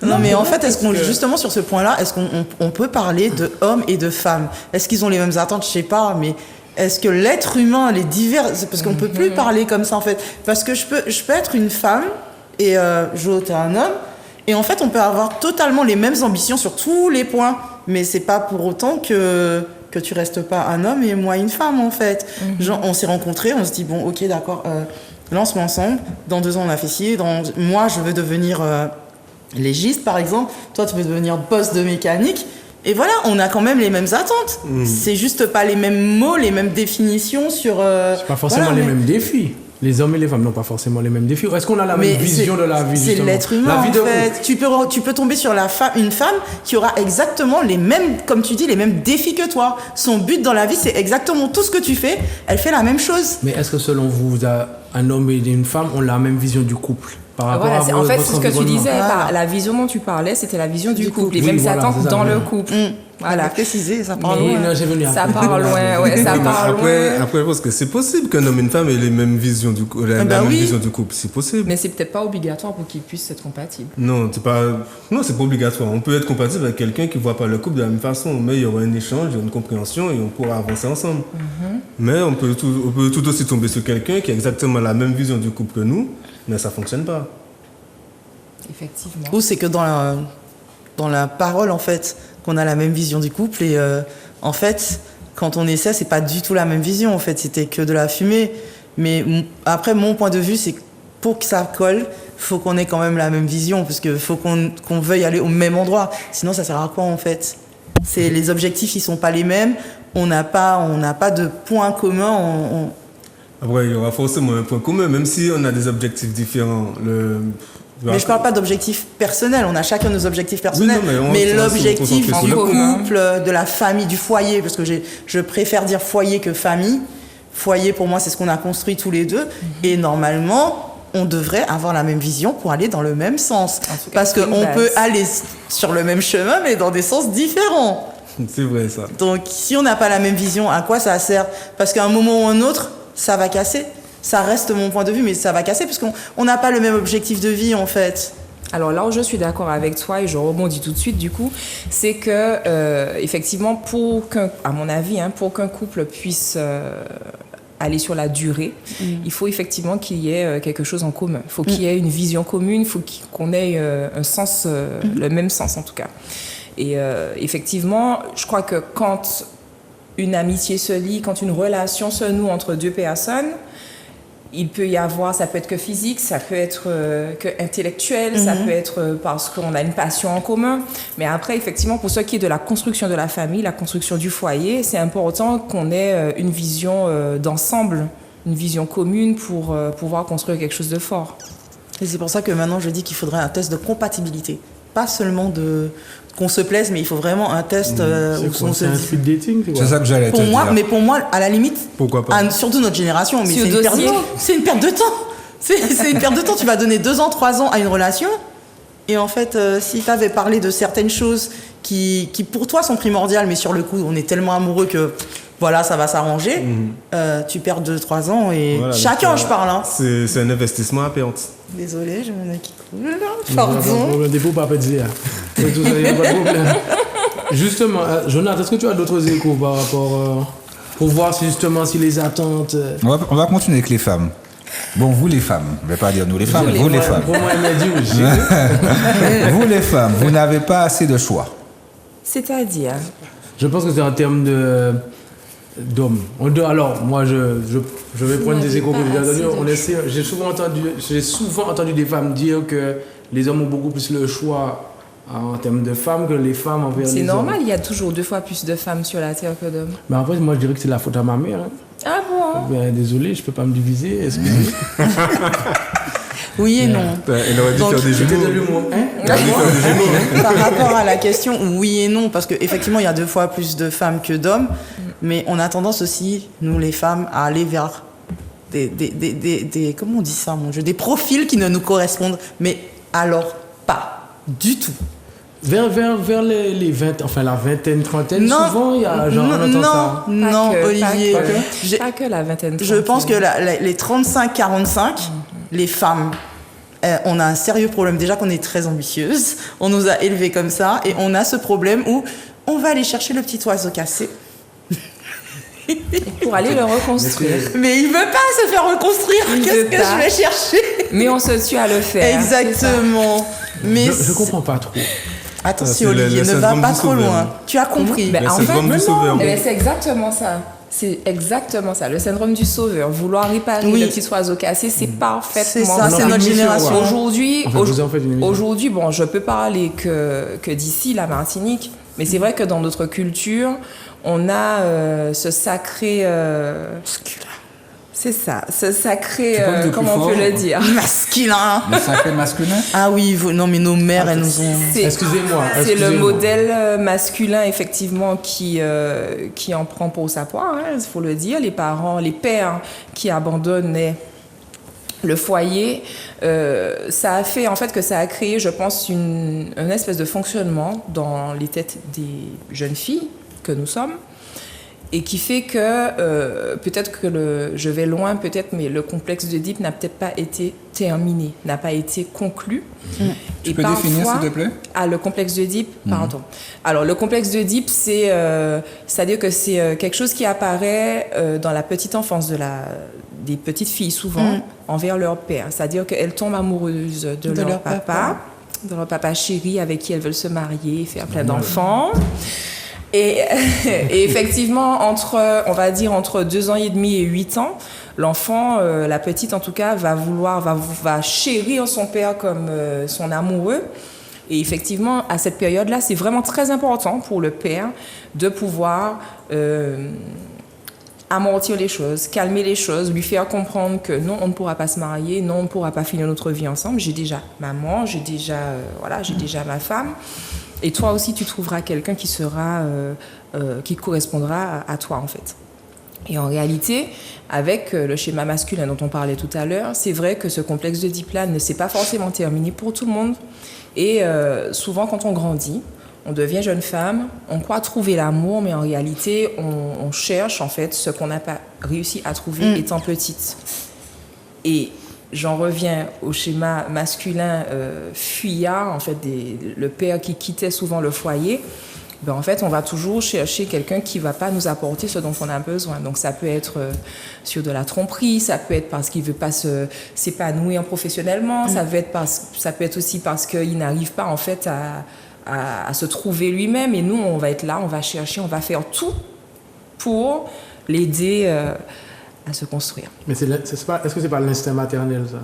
Non, mais en fait, est-ce qu'on justement sur ce point-là, est-ce qu'on peut parler de hommes et de femmes? Est-ce qu'ils ont les mêmes attentes? Je sais pas, mais est-ce que l'être humain, les divers, c'est parce qu'on peut plus parler comme ça en fait, parce que je peux être une femme et Jo, t'es un homme, et en fait, on peut avoir totalement les mêmes ambitions sur tous les points, mais c'est pas pour autant que tu restes pas un homme et moi une femme en fait. Genre, on s'est rencontrés, on se dit bon, ok, d'accord, là on se met ensemble. Dans 2 ans, on a fait ci. Moi, je veux devenir légiste, par exemple. Toi, tu veux devenir boss de mécanique. Et voilà, on a quand même les mêmes attentes. C'est juste pas les mêmes mots, les mêmes définitions sur. C'est pas forcément voilà, les mais- mêmes défis. Les hommes et les femmes n'ont pas forcément les mêmes défis. Est-ce qu'on a la même vision de la vie, C'est justement? l'être humain, La vie en de fait. Tu peux tomber sur une femme qui aura exactement les mêmes, comme tu dis, les mêmes défis que toi. Son but dans la vie, c'est exactement tout ce que tu fais. Elle fait la même chose. Mais est-ce que selon vous, un homme et une femme ont la même vision du couple par rapport Voilà, à en fait, votre c'est ce que tu environnement? disais. Voilà. La vision dont tu parlais, c'était la vision du couple. Les Oui, mêmes voilà, attentes c'est ça, dans ouais. le couple. Voilà, préciser, ça parle Mais- loin. Non, j'ai venu Ça après. part loin, ouais, ça part Après, loin. je pense que c'est possible qu'un homme et une femme aient les mêmes visions du couple. La bah même oui. vision du couple, c'est possible. Mais c'est peut-être pas obligatoire pour qu'ils puissent être compatibles. Non, c'est pas obligatoire. On peut être compatible avec quelqu'un qui voit pas le couple de la même façon, mais il y aura un échange, il y aura une compréhension et on pourra avancer ensemble. Mais on peut tout aussi tomber sur quelqu'un qui a exactement la même vision du couple que nous, mais ça fonctionne pas. Effectivement. Ou c'est que dans la parole, en fait, qu'on a la même vision du couple. Et en fait, quand on essaie, c'est pas du tout la même vision. En fait, c'était que de la fumée. Mais après, mon point de vue, c'est que pour que ça colle, faut qu'on ait quand même la même vision, parce que faut qu'on veuille aller au même endroit. Sinon, ça sert à quoi, en fait? Les objectifs, ils sont pas les mêmes. On n'a pas de point commun. Après, il y aura forcément un point commun, même si on a des objectifs différents. Mais je parle pas d'objectifs personnels, on a chacun nos objectifs personnels, Oui, non, mais on l'objectif se concentre du sur le couple, de la famille, du foyer, parce que je préfère dire foyer que famille. Foyer, pour moi, c'est ce qu'on a construit tous les deux, et normalement, on devrait avoir la même vision pour aller dans le même sens. En tout cas, Parce c'est une qu'on base. peut aller sur le même chemin, mais dans des sens différents. C'est vrai, ça. Donc, si on n'a pas la même vision, à quoi ça sert? Parce qu'à un moment ou un autre, ça va casser. Ça reste mon point de vue, mais ça va casser parce qu'on n'a pas le même objectif de vie, en fait. Alors là où je suis d'accord avec toi et je rebondis tout de suite du coup, c'est que effectivement à mon avis, pour qu'un couple puisse aller sur la durée, il faut effectivement qu'il y ait quelque chose en commun. Il faut qu'il y ait une vision commune, il faut qu'on ait un sens, le même sens en tout cas. Et effectivement, je crois que quand une amitié se lie, quand une relation se noue entre 2 personnes, il peut y avoir, ça peut être que physique, ça peut être que intellectuel, ça peut être parce qu'on a une passion en commun. Mais après, effectivement, pour ce qui est de la construction de la famille, la construction du foyer, c'est important qu'on ait une vision d'ensemble, une vision commune pour pouvoir construire quelque chose de fort. Et c'est pour ça que maintenant, je dis qu'il faudrait un test de compatibilité. Pas seulement qu'on se plaise, mais il faut vraiment un test où on se C'est un dit... speed dating, c'est quoi? C'est ça que j'allais te Pour moi, dire. mais pour moi, à la limite, Pourquoi pas? surtout notre génération, mais Sur c'est une, dossier. c'est une perte de temps. C'est une perte de temps. Tu vas donner 2 ans, 3 ans à une relation. Et en fait, si tu avais parlé de certaines choses qui pour toi sont primordiales, mais sur le coup, on est tellement amoureux que voilà, ça va s'arranger, tu perds 2-3 ans et Voilà, chacun, donc, je parle. Hein. C'est un investissement à perte. Désolée, j'ai mon nez qui coule là. Il n'y a pas de Pardon. problème, des pas dire. Il n'y a pas de problème. Justement, Jonathan, est-ce que tu as d'autres échos par rapport pour voir si justement si les attentes. On va continuer avec les femmes. Bon, vous les femmes, je ne vais pas dire nous les femmes, mais vous les femmes. Pour moi, elle m'a dit oui. Vous les femmes, vous n'avez pas assez de choix. C'est-à-dire, Je pense que c'est en termes d'hommes. Alors, moi, je vais prendre des échos que j'ai entendus. J'ai souvent entendu des femmes dire que les hommes ont beaucoup plus le choix en termes de femmes que les femmes envers les hommes. c'est normal, il y a toujours 2 fois plus de femmes sur la Terre que d'hommes. Mais après, moi, je dirais que c'est la faute à ma mère. Hein. Ah bon? Ben, désolé, je peux pas me diviser. Excusez. Oui et non. Elle aurait dû Donc, faire des C'était de jumeaux. l'humour. Hein? Elle aurait dû faire des jumeaux. Par rapport à la question, oui et non, parce qu'effectivement, il y a 2 fois plus de femmes que d'hommes, mais on a tendance aussi, nous les femmes, à aller vers comment on dit ça, mon Dieu, des profils qui ne nous correspondent, mais alors pas du tout. Vers les 20, enfin la vingtaine, trentaine, souvent il y a genre on entend ça. Non, Olivier. Pas que la vingtaine. Je pense que les 35-45, les femmes, on a un sérieux problème. Déjà qu'on est très ambitieuses, on nous a élevés comme ça, et on a ce problème où on va aller chercher le petit oiseau cassé. Pour aller le reconstruire. Mais il veut pas se faire reconstruire. Qu'est-ce que je vais chercher? Mais on se tue à le faire. Exactement. Mais je comprends pas trop. Attention, Olivier, ne va pas trop loin. Tu as compris. En fait, du sauveur. c'est exactement ça. C'est exactement ça, le syndrome du sauveur. Vouloir réparer le petit oiseau cassé, c'est parfaitement c'est ça, c'est notre génération. Aujourd'hui, bon, je peux parler que d'ici, la Martinique, mais c'est vrai que dans notre culture, on a ce sacré... C'est ça, ce sacré, comment on peut le dire? Masculin. Le sacré masculin? Ah oui, non mais nos mères, elles nous ont... Excusez-moi. C'est le modèle masculin, effectivement, qui en prend pour sa poire, hein, il faut le dire. Les parents, les pères qui abandonnaient le foyer, ça a fait, en fait, que ça a créé, je pense, une espèce de fonctionnement dans les têtes des jeunes filles que nous sommes. Et qui fait que, peut-être que je vais loin, peut-être, mais le complexe d'Oedipe n'a peut-être pas été terminé, n'a pas été conclu. Tu peux définir, s'il te plaît? Le complexe d'Oedipe, pardon. Alors, le complexe d'Oedipe, c'est-à-dire que c'est quelque chose qui apparaît dans la petite enfance des petites filles, souvent, envers leur père. C'est-à-dire qu'elles tombent amoureuses de leur papa chéri, avec qui elles veulent se marier, faire plein d'enfants. Et effectivement, on va dire entre 2 ans et demi et 8 ans, l'enfant, la petite en tout cas, va chérir son père comme son amoureux. Et effectivement, à cette période-là, c'est vraiment très important pour le père de pouvoir amortir les choses, calmer les choses, lui faire comprendre que non, on ne pourra pas se marier, non, on ne pourra pas finir notre vie ensemble. J'ai déjà maman, j'ai déjà ma femme. Et toi aussi, tu trouveras quelqu'un qui correspondra à toi, en fait. Et en réalité, avec le schéma masculin dont on parlait tout à l'heure, c'est vrai que ce complexe d'Oedipe-là ne s'est pas forcément terminé pour tout le monde. Et souvent, quand on grandit, on devient jeune femme, on croit trouver l'amour, mais en réalité, on cherche, en fait, ce qu'on n'a pas réussi à trouver étant petite. Et j'en reviens au schéma masculin fuyard, en fait, le père qui quittait souvent le foyer. Ben, en fait, on va toujours chercher quelqu'un qui ne va pas nous apporter ce dont on a besoin. Donc, ça peut être sur de la tromperie, ça peut être parce qu'il ne veut pas s'épanouir professionnellement, ça peut être aussi parce qu'il n'arrive pas, en fait, à se trouver lui-même. Et nous, on va être là, on va chercher, on va faire tout pour l'aider à se construire. Mais est-ce que c'est pas l'instinct maternel, ça?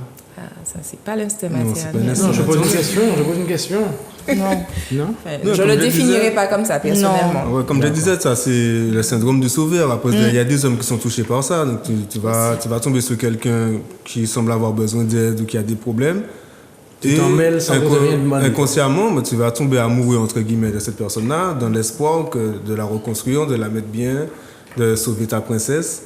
Ça, c'est pas l'instinct maternel. Non, je pose une question. Non. Je le définirais pas comme ça, personnellement. Ouais, comme je disais, ça, c'est le syndrome du sauveur. Après, il y a des hommes qui sont touchés par ça. Donc, tu vas tomber sur quelqu'un qui semble avoir besoin d'aide ou qui a des problèmes. Tu t'en mêles sans rien demander. Inconsciemment, tu vas tomber amoureux, entre guillemets, de cette personne-là, dans l'espoir de la reconstruire, de la mettre bien, de sauver ta princesse.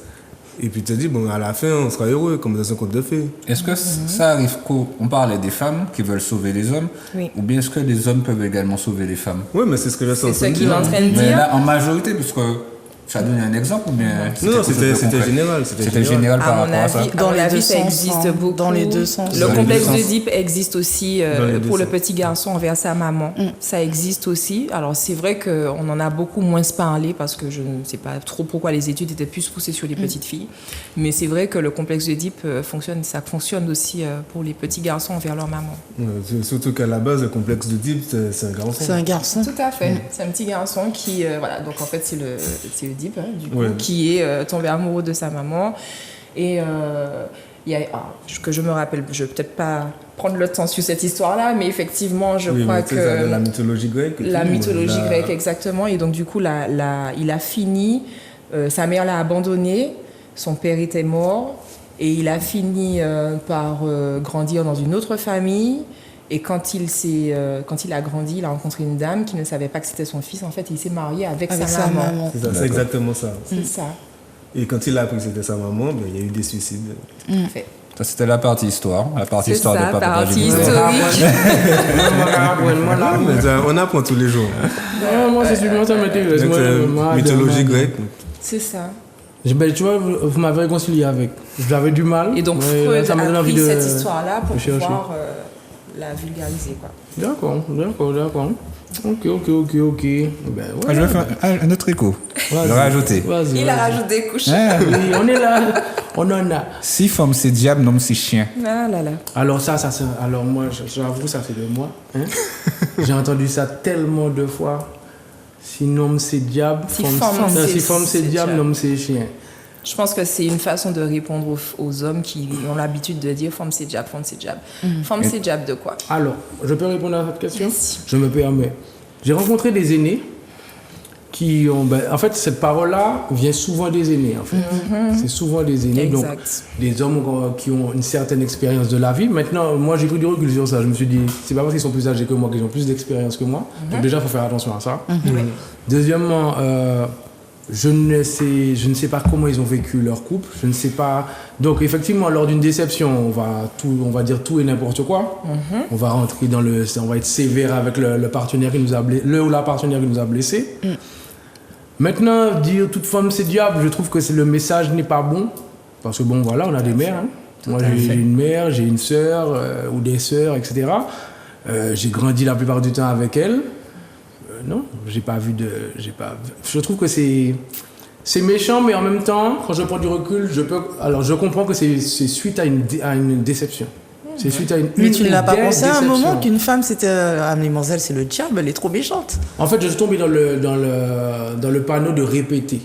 Et puis tu te dis, bon, à la fin, on sera heureux, comme dans un conte de fées. Est-ce que ça arrive qu'on parlait des femmes qui veulent sauver les hommes, ou bien est-ce que les hommes peuvent également sauver les femmes? Oui, mais c'est ce que je suis en train de dire. C'est ce qu'il est en train de dire. Mais là, en majorité, parce que tu as donné un exemple ou bien... Non, c'était général. C'était général par rapport à ça. Dans les deux sens, ça existe beaucoup. Dans les deux sens. Le complexe d'Oedipe existe aussi pour le petit garçon envers sa maman. Ça existe aussi. Alors, c'est vrai qu'on en a beaucoup moins parlé parce que je ne sais pas trop pourquoi les études étaient plus poussées sur les petites filles. Mais c'est vrai que le complexe d'Oedipe ça fonctionne aussi pour les petits garçons envers leur maman. Surtout qu'à la base, le complexe d'Oedipe, c'est un garçon. C'est un garçon. Tout à fait. C'est un petit garçon qui... voilà. Donc, en fait, c'est Oedipe, qui est tombé amoureux de sa maman. Et que je me rappelle, je ne vais peut-être pas prendre le temps sur cette histoire-là, mais effectivement, je crois que... La mythologie grecque. La mythologie grecque, exactement. Et donc, du coup, il a fini... sa mère l'a abandonné, son père était mort, et il a fini par grandir dans une autre famille. Et quand il a grandi, il a rencontré une dame qui ne savait pas que c'était son fils. En fait, il s'est marié avec sa maman. C'est exactement ça. C'est ça. Et quand il a appris que c'était sa maman, ben, il y a eu des suicides. Ça, c'était la partie histoire. La partie C'est histoire ça, de Papa partie Ginette. historique. Mais ça, on apprend tous les jours. Non, moi, c'est sûr, ça m'intéresse. Donc, Moi, mythologie grecque. C'est ça. Ben, tu vois, vous m'avez réconcilié avec. J'avais du mal. Et donc mais Freud ça m'a donné a envie pris de cette histoire-là pour chercher. pouvoir la vulgariser, quoi. D'accord. Ok. Ben, Ah, je vais faire un autre écho. Je vais rajouter. Vas-y. Il a rajouté des couches. Oui, on est là. On en a. Si femme c'est diable, non c'est chien. Ah là là. Alors alors moi, j'avoue, ça c'est de moi. Hein? J'ai entendu ça tellement de fois. Si nom c'est diable, Si femme, c'est diable, nom c'est chien. Je pense que c'est une façon de répondre aux hommes qui ont l'habitude de dire femme c'est diable, femme c'est diable. Femme c'est diable de quoi? Alors, je peux répondre à cette question? Merci. Je me permets. J'ai rencontré des aînés qui ont... en fait, cette parole-là vient souvent des aînés, en fait. C'est souvent des aînés, donc Exact. des hommes qui ont une certaine expérience de la vie. Maintenant, moi, j'ai pris du recul sur ça. Je me suis dit, c'est pas parce qu'ils sont plus âgés que moi qu'ils ont plus d'expérience que moi. Donc déjà, il faut faire attention à ça. Deuxièmement, je ne sais pas comment ils ont vécu leur couple. Je ne sais pas. Donc effectivement, lors d'une déception, on va dire tout et n'importe quoi. On va rentrer on va être sévère avec le partenaire qui nous a blessé, le ou la partenaire qui nous a blessé. Maintenant, dire toute femme c'est diable, je trouve que le message n'est pas bon parce que bon voilà, on a des mères. Hein. Moi j'ai une mère, j'ai une sœur ou des sœurs, etc. J'ai grandi la plupart du temps avec elles. Non, je trouve que c'est méchant, mais en même temps, quand je prends du recul, je comprends que c'est suite à une déception. C'est suite à Mais tu ne l'as pas pensé à un déception. moment qu'une femme, c'était mademoiselle, c'est le diable, elle est trop méchante. En fait, je suis tombé dans le panneau de répéter.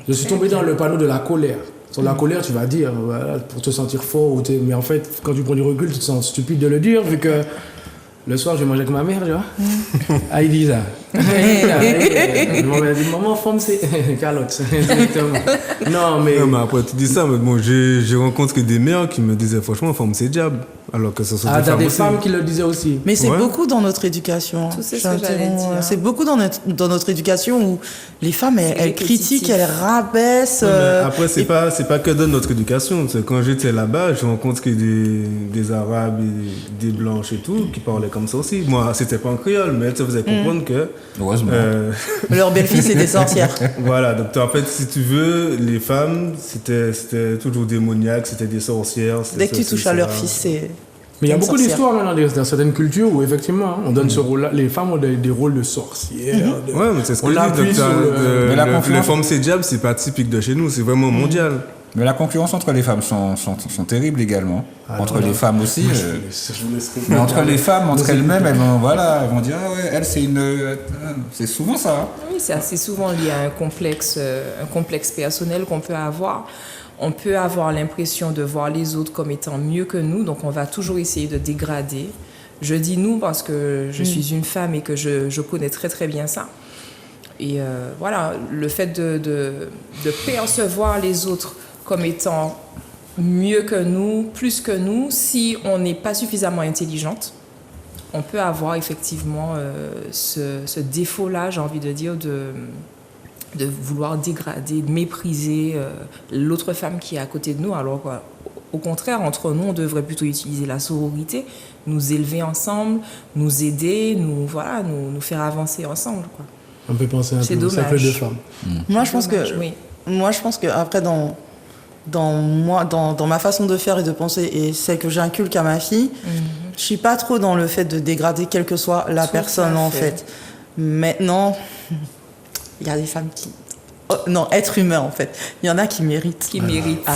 Je suis tombé dans le panneau de la colère. Sur la colère, tu vas dire, voilà, pour te sentir fort, mais en fait, quand tu prends du recul, tu te sens stupide de le dire, vu que le soir, je vais manger avec ma mère, tu vois. Ah, il dit ça. Maman, femme, c'est calotte. Exactement. Non, mais après, tu dis ça, mais bon, j'ai rencontré des mères qui me disaient franchement, femme, c'est diable. Alors que ce sont des t'as femmes des aussi. femmes qui le disaient aussi. Mais c'est Ouais. beaucoup dans notre éducation. Tout c'est ce que j'allais dire. C'est beaucoup dans notre éducation où les femmes, elles répétitif. critiquent, elles rabaissent. Ouais, mais après, c'est pas que dans notre éducation. C'est quand j'étais là-bas, j'ai rencontré des Arabes, et des Blanches et tout, qui parlaient comme ça aussi. Moi, c'était pas en créole, mais elles te faisaient comprendre que... Heureusement. Leurs belles-filles, c'est des sorcières. Voilà, donc en fait, si tu veux, les femmes, c'était toujours démoniaque, c'était des sorcières. Dès que tu touches à leur fils, c'est... Mais il y a une beaucoup sorcière. d'histoires maintenant dans certaines cultures où effectivement on donne ce rôle-là. Les femmes ont des rôles de sorcières. Ouais, mais c'est ce que On je dis. appuie donc, sur Mais la les confiance- femmes, c'est diable, c'est pas typique de chez nous, c'est vraiment mondial. Mais la concurrence entre les femmes sont terribles également. Entre les femmes aussi. Mais entre les femmes, entre elles-mêmes, elles vont dire ah ouais, elle c'est c'est souvent ça. Hein. Oui, c'est assez souvent lié à un complexe personnel qu'on peut avoir. On peut avoir l'impression de voir les autres comme étant mieux que nous, donc on va toujours essayer de dégrader. Je dis nous parce que je suis une femme et que je connais très très bien ça. Et voilà, le fait de percevoir les autres comme étant mieux que nous, plus que nous, si on n'est pas suffisamment intelligente, on peut avoir effectivement ce défaut-là, j'ai envie de dire, de vouloir dégrader, de mépriser l'autre femme qui est à côté de nous, alors qu'au contraire, entre nous, on devrait plutôt utiliser la sororité, nous élever ensemble, nous aider, nous faire avancer ensemble, quoi. On peut penser un C'est peu, ça dommage. fait de femmes. Moi, je pense que... Oui. Moi, je pense que après, dans ma façon de faire et de penser, et celle que j'inculque à ma fille, je suis pas trop dans le fait de dégrader quelle que soit la Tout personne, à en fait. fait. Maintenant, il y a des femmes qui... Oh, non, être humain, en fait. Il y en a qui méritent. Qui mérite. Ah,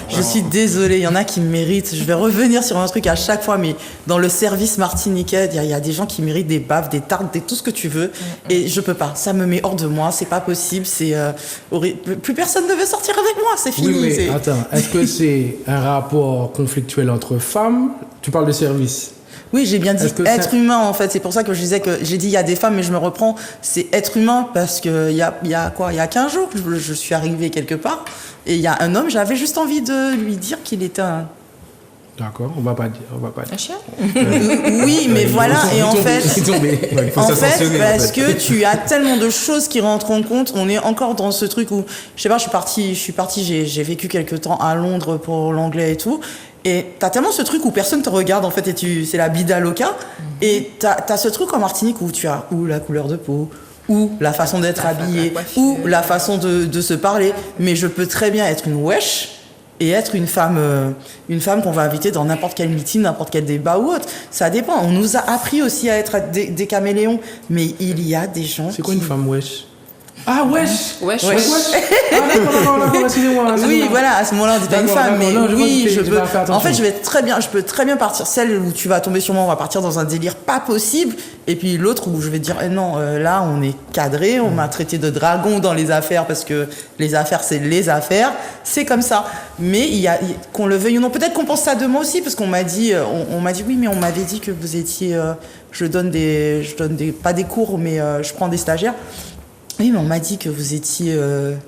je suis désolée, il y en a qui méritent. Je vais revenir sur un truc à chaque fois, mais dans le service martiniquais, il y a des gens qui méritent des baffes, des tartes, tout ce que tu veux. Et je peux pas. Ça me met hors de moi. C'est pas possible. C'est plus personne ne veut sortir avec moi. C'est fini. Oui, mais c'est- attends, est-ce que c'est un rapport conflictuel entre femmes? Tu parles de service. Oui, j'ai bien dit Est-ce que être ça- humain, en fait. C'est pour ça que je disais que j'ai dit il y a des femmes, mais je me reprends. C'est être humain parce que il y a quoi? Il y a 15 jours, je suis arrivée quelque part et il y a un homme, j'avais juste envie de lui dire qu'il était D'accord, on va pas dire. Un chien? Oui, mais voilà, et en fait, censurer, parce que tu as tellement de choses qui rentrent en compte, on est encore dans ce truc où, je sais pas, je suis partie, j'ai vécu quelques temps à Londres pour l'anglais et tout, et t'as tellement ce truc où personne te regarde, en fait, et c'est la bida loca, et t'as ce truc en Martinique où tu as ou la couleur de peau, ou la façon d'être habillé, ou la façon de se parler, mais je peux très bien être une wesh, et être une femme qu'on va inviter dans n'importe quel meeting, n'importe quel débat ou autre. Ça dépend. On nous a appris aussi à être des caméléons. Mais il y a des gens C'est quoi une femme wesh? Ah, wesh! Wesh. Ah, d'accord, excusez-moi. Oui, voilà, à ce moment-là, on dit pas une femme, mais oui, je peux. En fait, je peux très bien partir. Celle où tu vas tomber sur moi, on va partir dans un délire pas possible. Et puis l'autre où je vais dire, non, là, on est cadré, on m'a traité de dragon dans les affaires parce que les affaires, c'est les affaires. C'est comme ça. Mais qu'on le veuille ou non, peut-être qu'on pense ça de moi aussi, parce qu'on m'a dit, oui, mais on m'avait dit que vous étiez, je donne pas des cours, mais je prends des stagiaires. Oui, mais on m'a dit que vous étiez...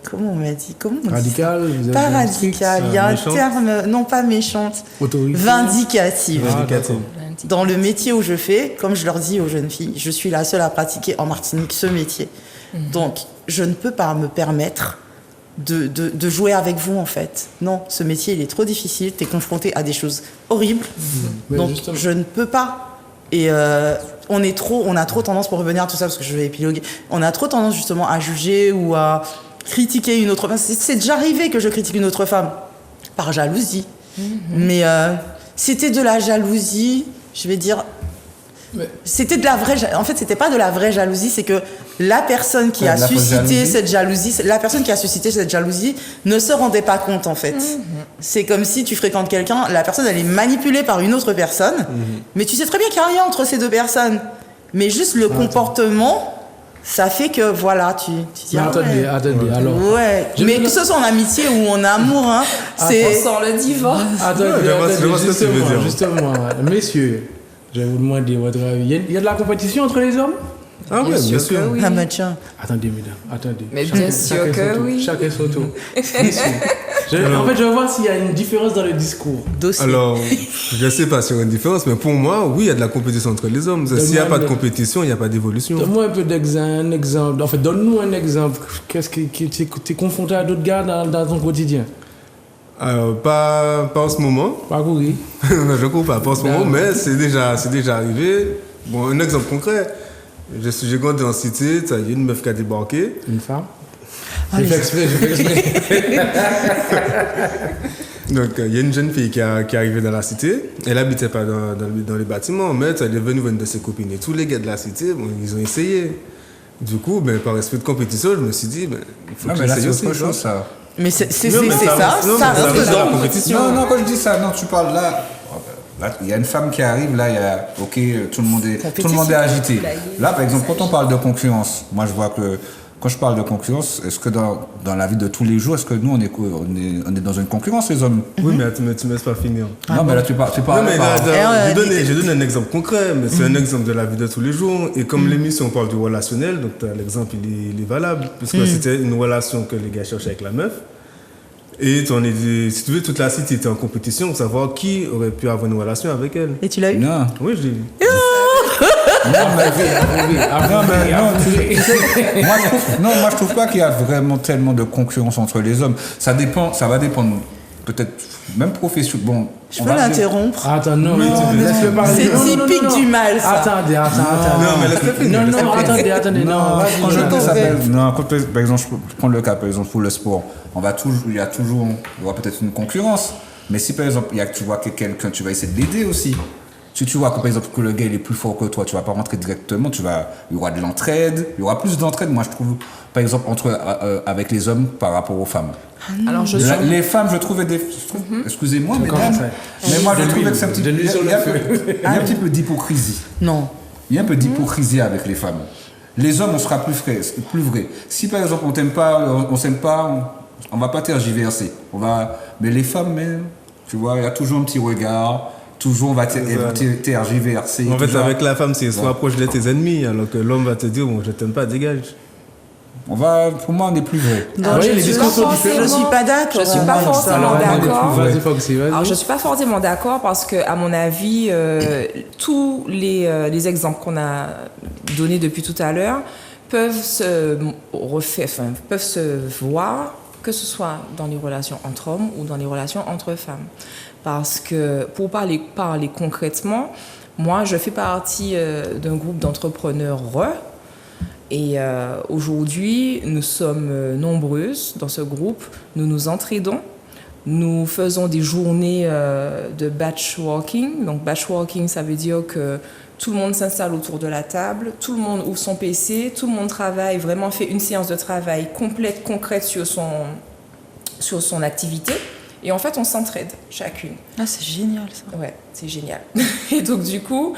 comment on dit radical, ça? Pas radical, il y a un terme... Non, pas méchante. Autorité. Vindicative. Vindicative. Dans le métier où je fais, comme je leur dis aux jeunes filles, je suis la seule à pratiquer en Martinique ce métier. Donc, je ne peux pas me permettre de jouer avec vous, en fait. Non, ce métier, il est trop difficile. Tu es confronté à des choses horribles. Donc, justement, je ne peux pas... Et on a trop tendance, pour revenir à tout ça, parce que je vais épiloguer, on a trop tendance justement à juger ou à critiquer une autre femme. C'est déjà arrivé que je critique une autre femme par jalousie. Mais c'était de la jalousie, je vais dire... C'était de la vraie... En fait, c'était pas de la vraie jalousie, c'est que la personne qui a suscité cette jalousie, ne se rendait pas compte, en fait. C'est comme si tu fréquentes quelqu'un, la personne, elle est manipulée par une autre personne, mais tu sais très bien qu'il n'y a rien entre ces deux personnes. Mais juste le comportement... Ça fait que, voilà, tu dis... Attendez, alors... Ouais, mais que ce soit en amitié ou en amour, hein, c'est... On sent le divorce. Justement, messieurs, je vais vous demander votre avis. Il y a de la compétition entre les hommes? Ah oui, bien sûr. Oui. Ah bah tiens. Attendez, mesdames, attendez. Mais bien sûr que oui. Chacun son tour. En fait, je veux voir s'il y a une différence dans le discours. Alors, je ne sais pas s'il y a une différence, mais pour moi, oui, il y a de la compétition entre les hommes. S'il n'y a pas de compétition, il n'y a pas d'évolution. Donne-moi un peu d'exemple. En fait, donne-nous un exemple. Qu'est-ce que tu es confronté à d'autres gars dans ton quotidien? Alors, pas en ce moment. Pas courir. Non, je ne cours pas en ce moment, mais c'est déjà arrivé. Bon, un exemple concret. J'ai grandi en cité, il y a une meuf qui a débarqué. Une femme? Je fais exprès. Donc, il y a une jeune fille qui est arrivée dans la cité. Elle n'habitait pas dans les bâtiments, mais elle est venue une de ses copines. Et tous les gars de la cité, bon, ils ont essayé. Du coup, par esprit de compétition, je me suis dit, il faut que j'essaye aussi. C'est autre chose, ça. Mais c'est ça, ça reste dans la compétition. Non, quand je dis ça, non, tu parles là... Il y a une femme qui arrive, là, tout le monde est agité. Là, par exemple, quand on parle de concurrence, moi je vois que quand je parle de concurrence, est-ce que dans la vie de tous les jours, est-ce que nous on est dans une concurrence, les hommes? Oui, mais tu me laisses pas finir. Non, mais là tu parles. Non, mais j'ai donné un exemple concret, mais c'est un exemple de la vie de tous les jours. Et comme l'émission parle du relationnel, donc l'exemple il est valable, puisque c'était une relation que les gars cherchaient avec la meuf. Et si tu veux, toute la cité était en compétition pour savoir qui aurait pu avoir une relation avec elle. Et tu l'as eu? Non. Oui, je l'ai eu. Moi je trouve pas qu'il y a vraiment tellement de concurrence entre les hommes. Ça va dépendre peut-être même professionnel. Bon, je peux l'interrompre? Attends, non, laisse-le parler. C'est typique du mal, ça. Attendez. Non, mais laisse-le finir. Non, attendez. Par exemple, je prends le cas, par exemple, pour le sport. Il y aura peut-être une concurrence. Mais si par exemple, tu vois que quelqu'un, tu vas essayer de l'aider aussi. Si tu vois que par exemple que le gars il est plus fort que toi, tu vas pas rentrer directement, il y aura de l'entraide, il y aura plus d'entraide, moi je trouve, par exemple, avec les hommes par rapport aux femmes. Alors, les femmes, je trouve, excusez-moi, mesdames, mais moi je trouve que c'est il y a un petit peu d'hypocrisie. Non. Il y a un peu d'hypocrisie avec les femmes. Les hommes, on sera plus vrai. Si par exemple on t'aime pas, on s'aime pas, on va pas tergiverser. Mais les femmes, tu vois, il y a toujours un petit regard. Toujours on va tergiverser. En fait, avec la femme, c'est soit proche de tes ennemis, alors que l'homme va te dire, bon, je t'aime pas, dégage. Pour moi, on n'est plus vrai. Non, les je discussions différentes. suis pas d'accord. Je suis pas forcément d'accord. Vas-y, Foxy, vas-y. Alors, je suis pas forcément d'accord parce que, à mon avis, tous les exemples qu'on a donnés depuis tout à l'heure peuvent se voir, que ce soit dans les relations entre hommes ou dans les relations entre femmes. Parce que, pour parler concrètement, moi, je fais partie d'un groupe d'entrepreneurs et aujourd'hui, nous sommes nombreuses dans ce groupe. Nous nous entraidons. Nous faisons des journées de batchworking. Donc, batchworking, ça veut dire que tout le monde s'installe autour de la table, tout le monde ouvre son PC, tout le monde travaille, vraiment fait une séance de travail complète, concrète sur son activité. Et en fait, on s'entraide chacune. Ah, c'est génial ça. Ouais, c'est génial. Et donc, du coup,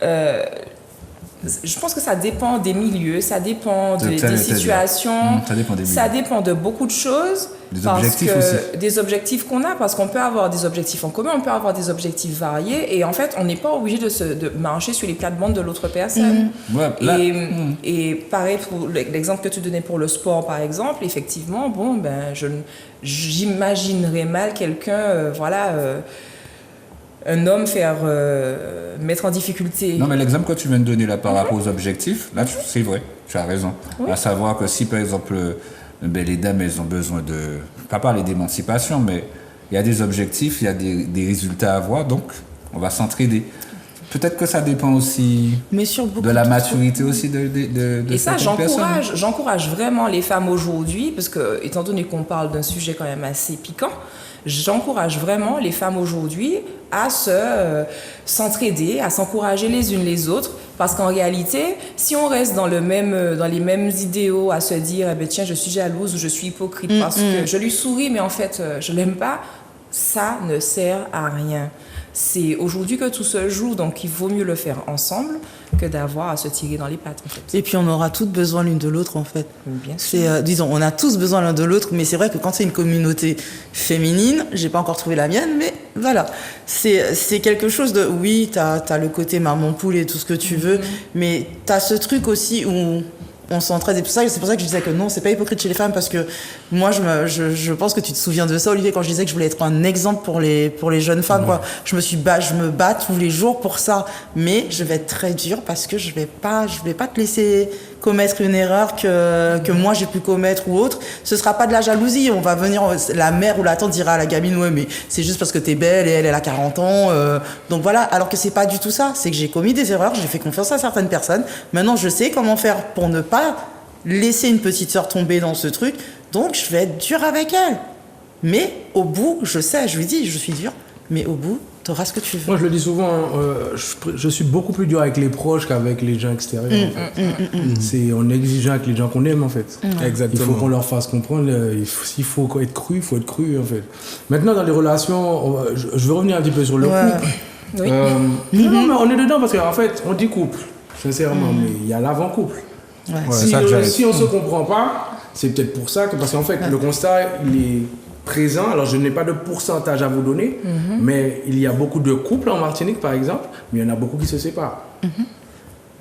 je pense que ça dépend des milieux, ça dépend des situations, ça dépend de beaucoup de choses. Des objectifs aussi. Des objectifs qu'on a, parce qu'on peut avoir des objectifs en commun, on peut avoir des objectifs variés, et en fait, on n'est pas obligé de marcher sur les plates-bandes de l'autre personne. Ouais, et pareil, pour l'exemple que tu donnais pour le sport, par exemple, effectivement, j'imaginerais mal quelqu'un, un homme mettre en difficulté. Non, mais l'exemple que tu viens de donner là par rapport aux objectifs, là, c'est vrai, tu as raison. Oui. À savoir que si, par exemple, les dames, elles ont besoin de... Pas parler d'émancipation, mais il y a des objectifs, il y a des résultats à avoir, donc on va s'entraider. Peut-être que ça dépend aussi de la maturité aussi de et ça, certaines personnes. j'encourage vraiment les femmes aujourd'hui, parce que, étant donné qu'on parle d'un sujet quand même assez piquant, j'encourage vraiment les femmes aujourd'hui à s'entraider, à s'encourager les unes les autres, parce qu'en réalité, si on reste dans les mêmes idéaux, à se dire eh ben, tiens, je suis jalouse ou je suis hypocrite parce que je lui souris mais en fait je l'aime pas, ça ne sert à rien. C'est aujourd'hui que tout se joue, donc il vaut mieux le faire ensemble que d'avoir à se tirer dans les pattes, en fait. Et puis on aura toutes besoin l'une de l'autre, en fait. Bien sûr. Disons, on a tous besoin l'un de l'autre, mais c'est vrai que quand c'est une communauté féminine, j'ai pas encore trouvé la mienne, mais voilà. C'est quelque chose de... Oui, t'as le côté maman poule et tout ce que tu veux, mais t'as ce truc aussi où... on s'entraide et tout ça, et c'est pour ça que je disais que non, c'est pas hypocrite chez les femmes, parce que moi je pense que tu te souviens de ça, Olivier, quand je disais que je voulais être un exemple pour les jeunes femmes, quoi. Je me bats tous les jours pour ça, mais je vais être très dure parce que je vais pas te laisser commettre une erreur que moi j'ai pu commettre ou autre. Ce sera pas de la jalousie, on va venir, la mère ou la tante dira à la gamine ouais mais c'est juste parce que t'es belle et elle a 40 ans, donc voilà, alors que c'est pas du tout ça, c'est que j'ai commis des erreurs, j'ai fait confiance à certaines personnes, maintenant je sais comment faire pour ne pas laisser une petite sœur tomber dans ce truc, donc je vais être dure avec elle, mais au bout, je sais, je lui dis je suis dure, mais au bout t'auras ce que tu veux. Moi, je le dis souvent, je suis beaucoup plus dur avec les proches qu'avec les gens extérieurs. On est exigeant avec les gens qu'on aime, en fait. Exactement. Il faut qu'on leur fasse comprendre. S'il faut être cru, il faut être cru, en fait. Maintenant, dans les relations, je veux revenir un petit peu sur le couple. Oui. Non, mais on est dedans parce qu'en fait, on dit couple, sincèrement, mais il y a l'avant-couple. Ouais. Si on ne se comprend pas, c'est peut-être pour ça que, parce qu'en fait, le constat, il est présent. Alors, je n'ai pas de pourcentage à vous donner, mais il y a beaucoup de couples en Martinique, par exemple, mais il y en a beaucoup qui se séparent.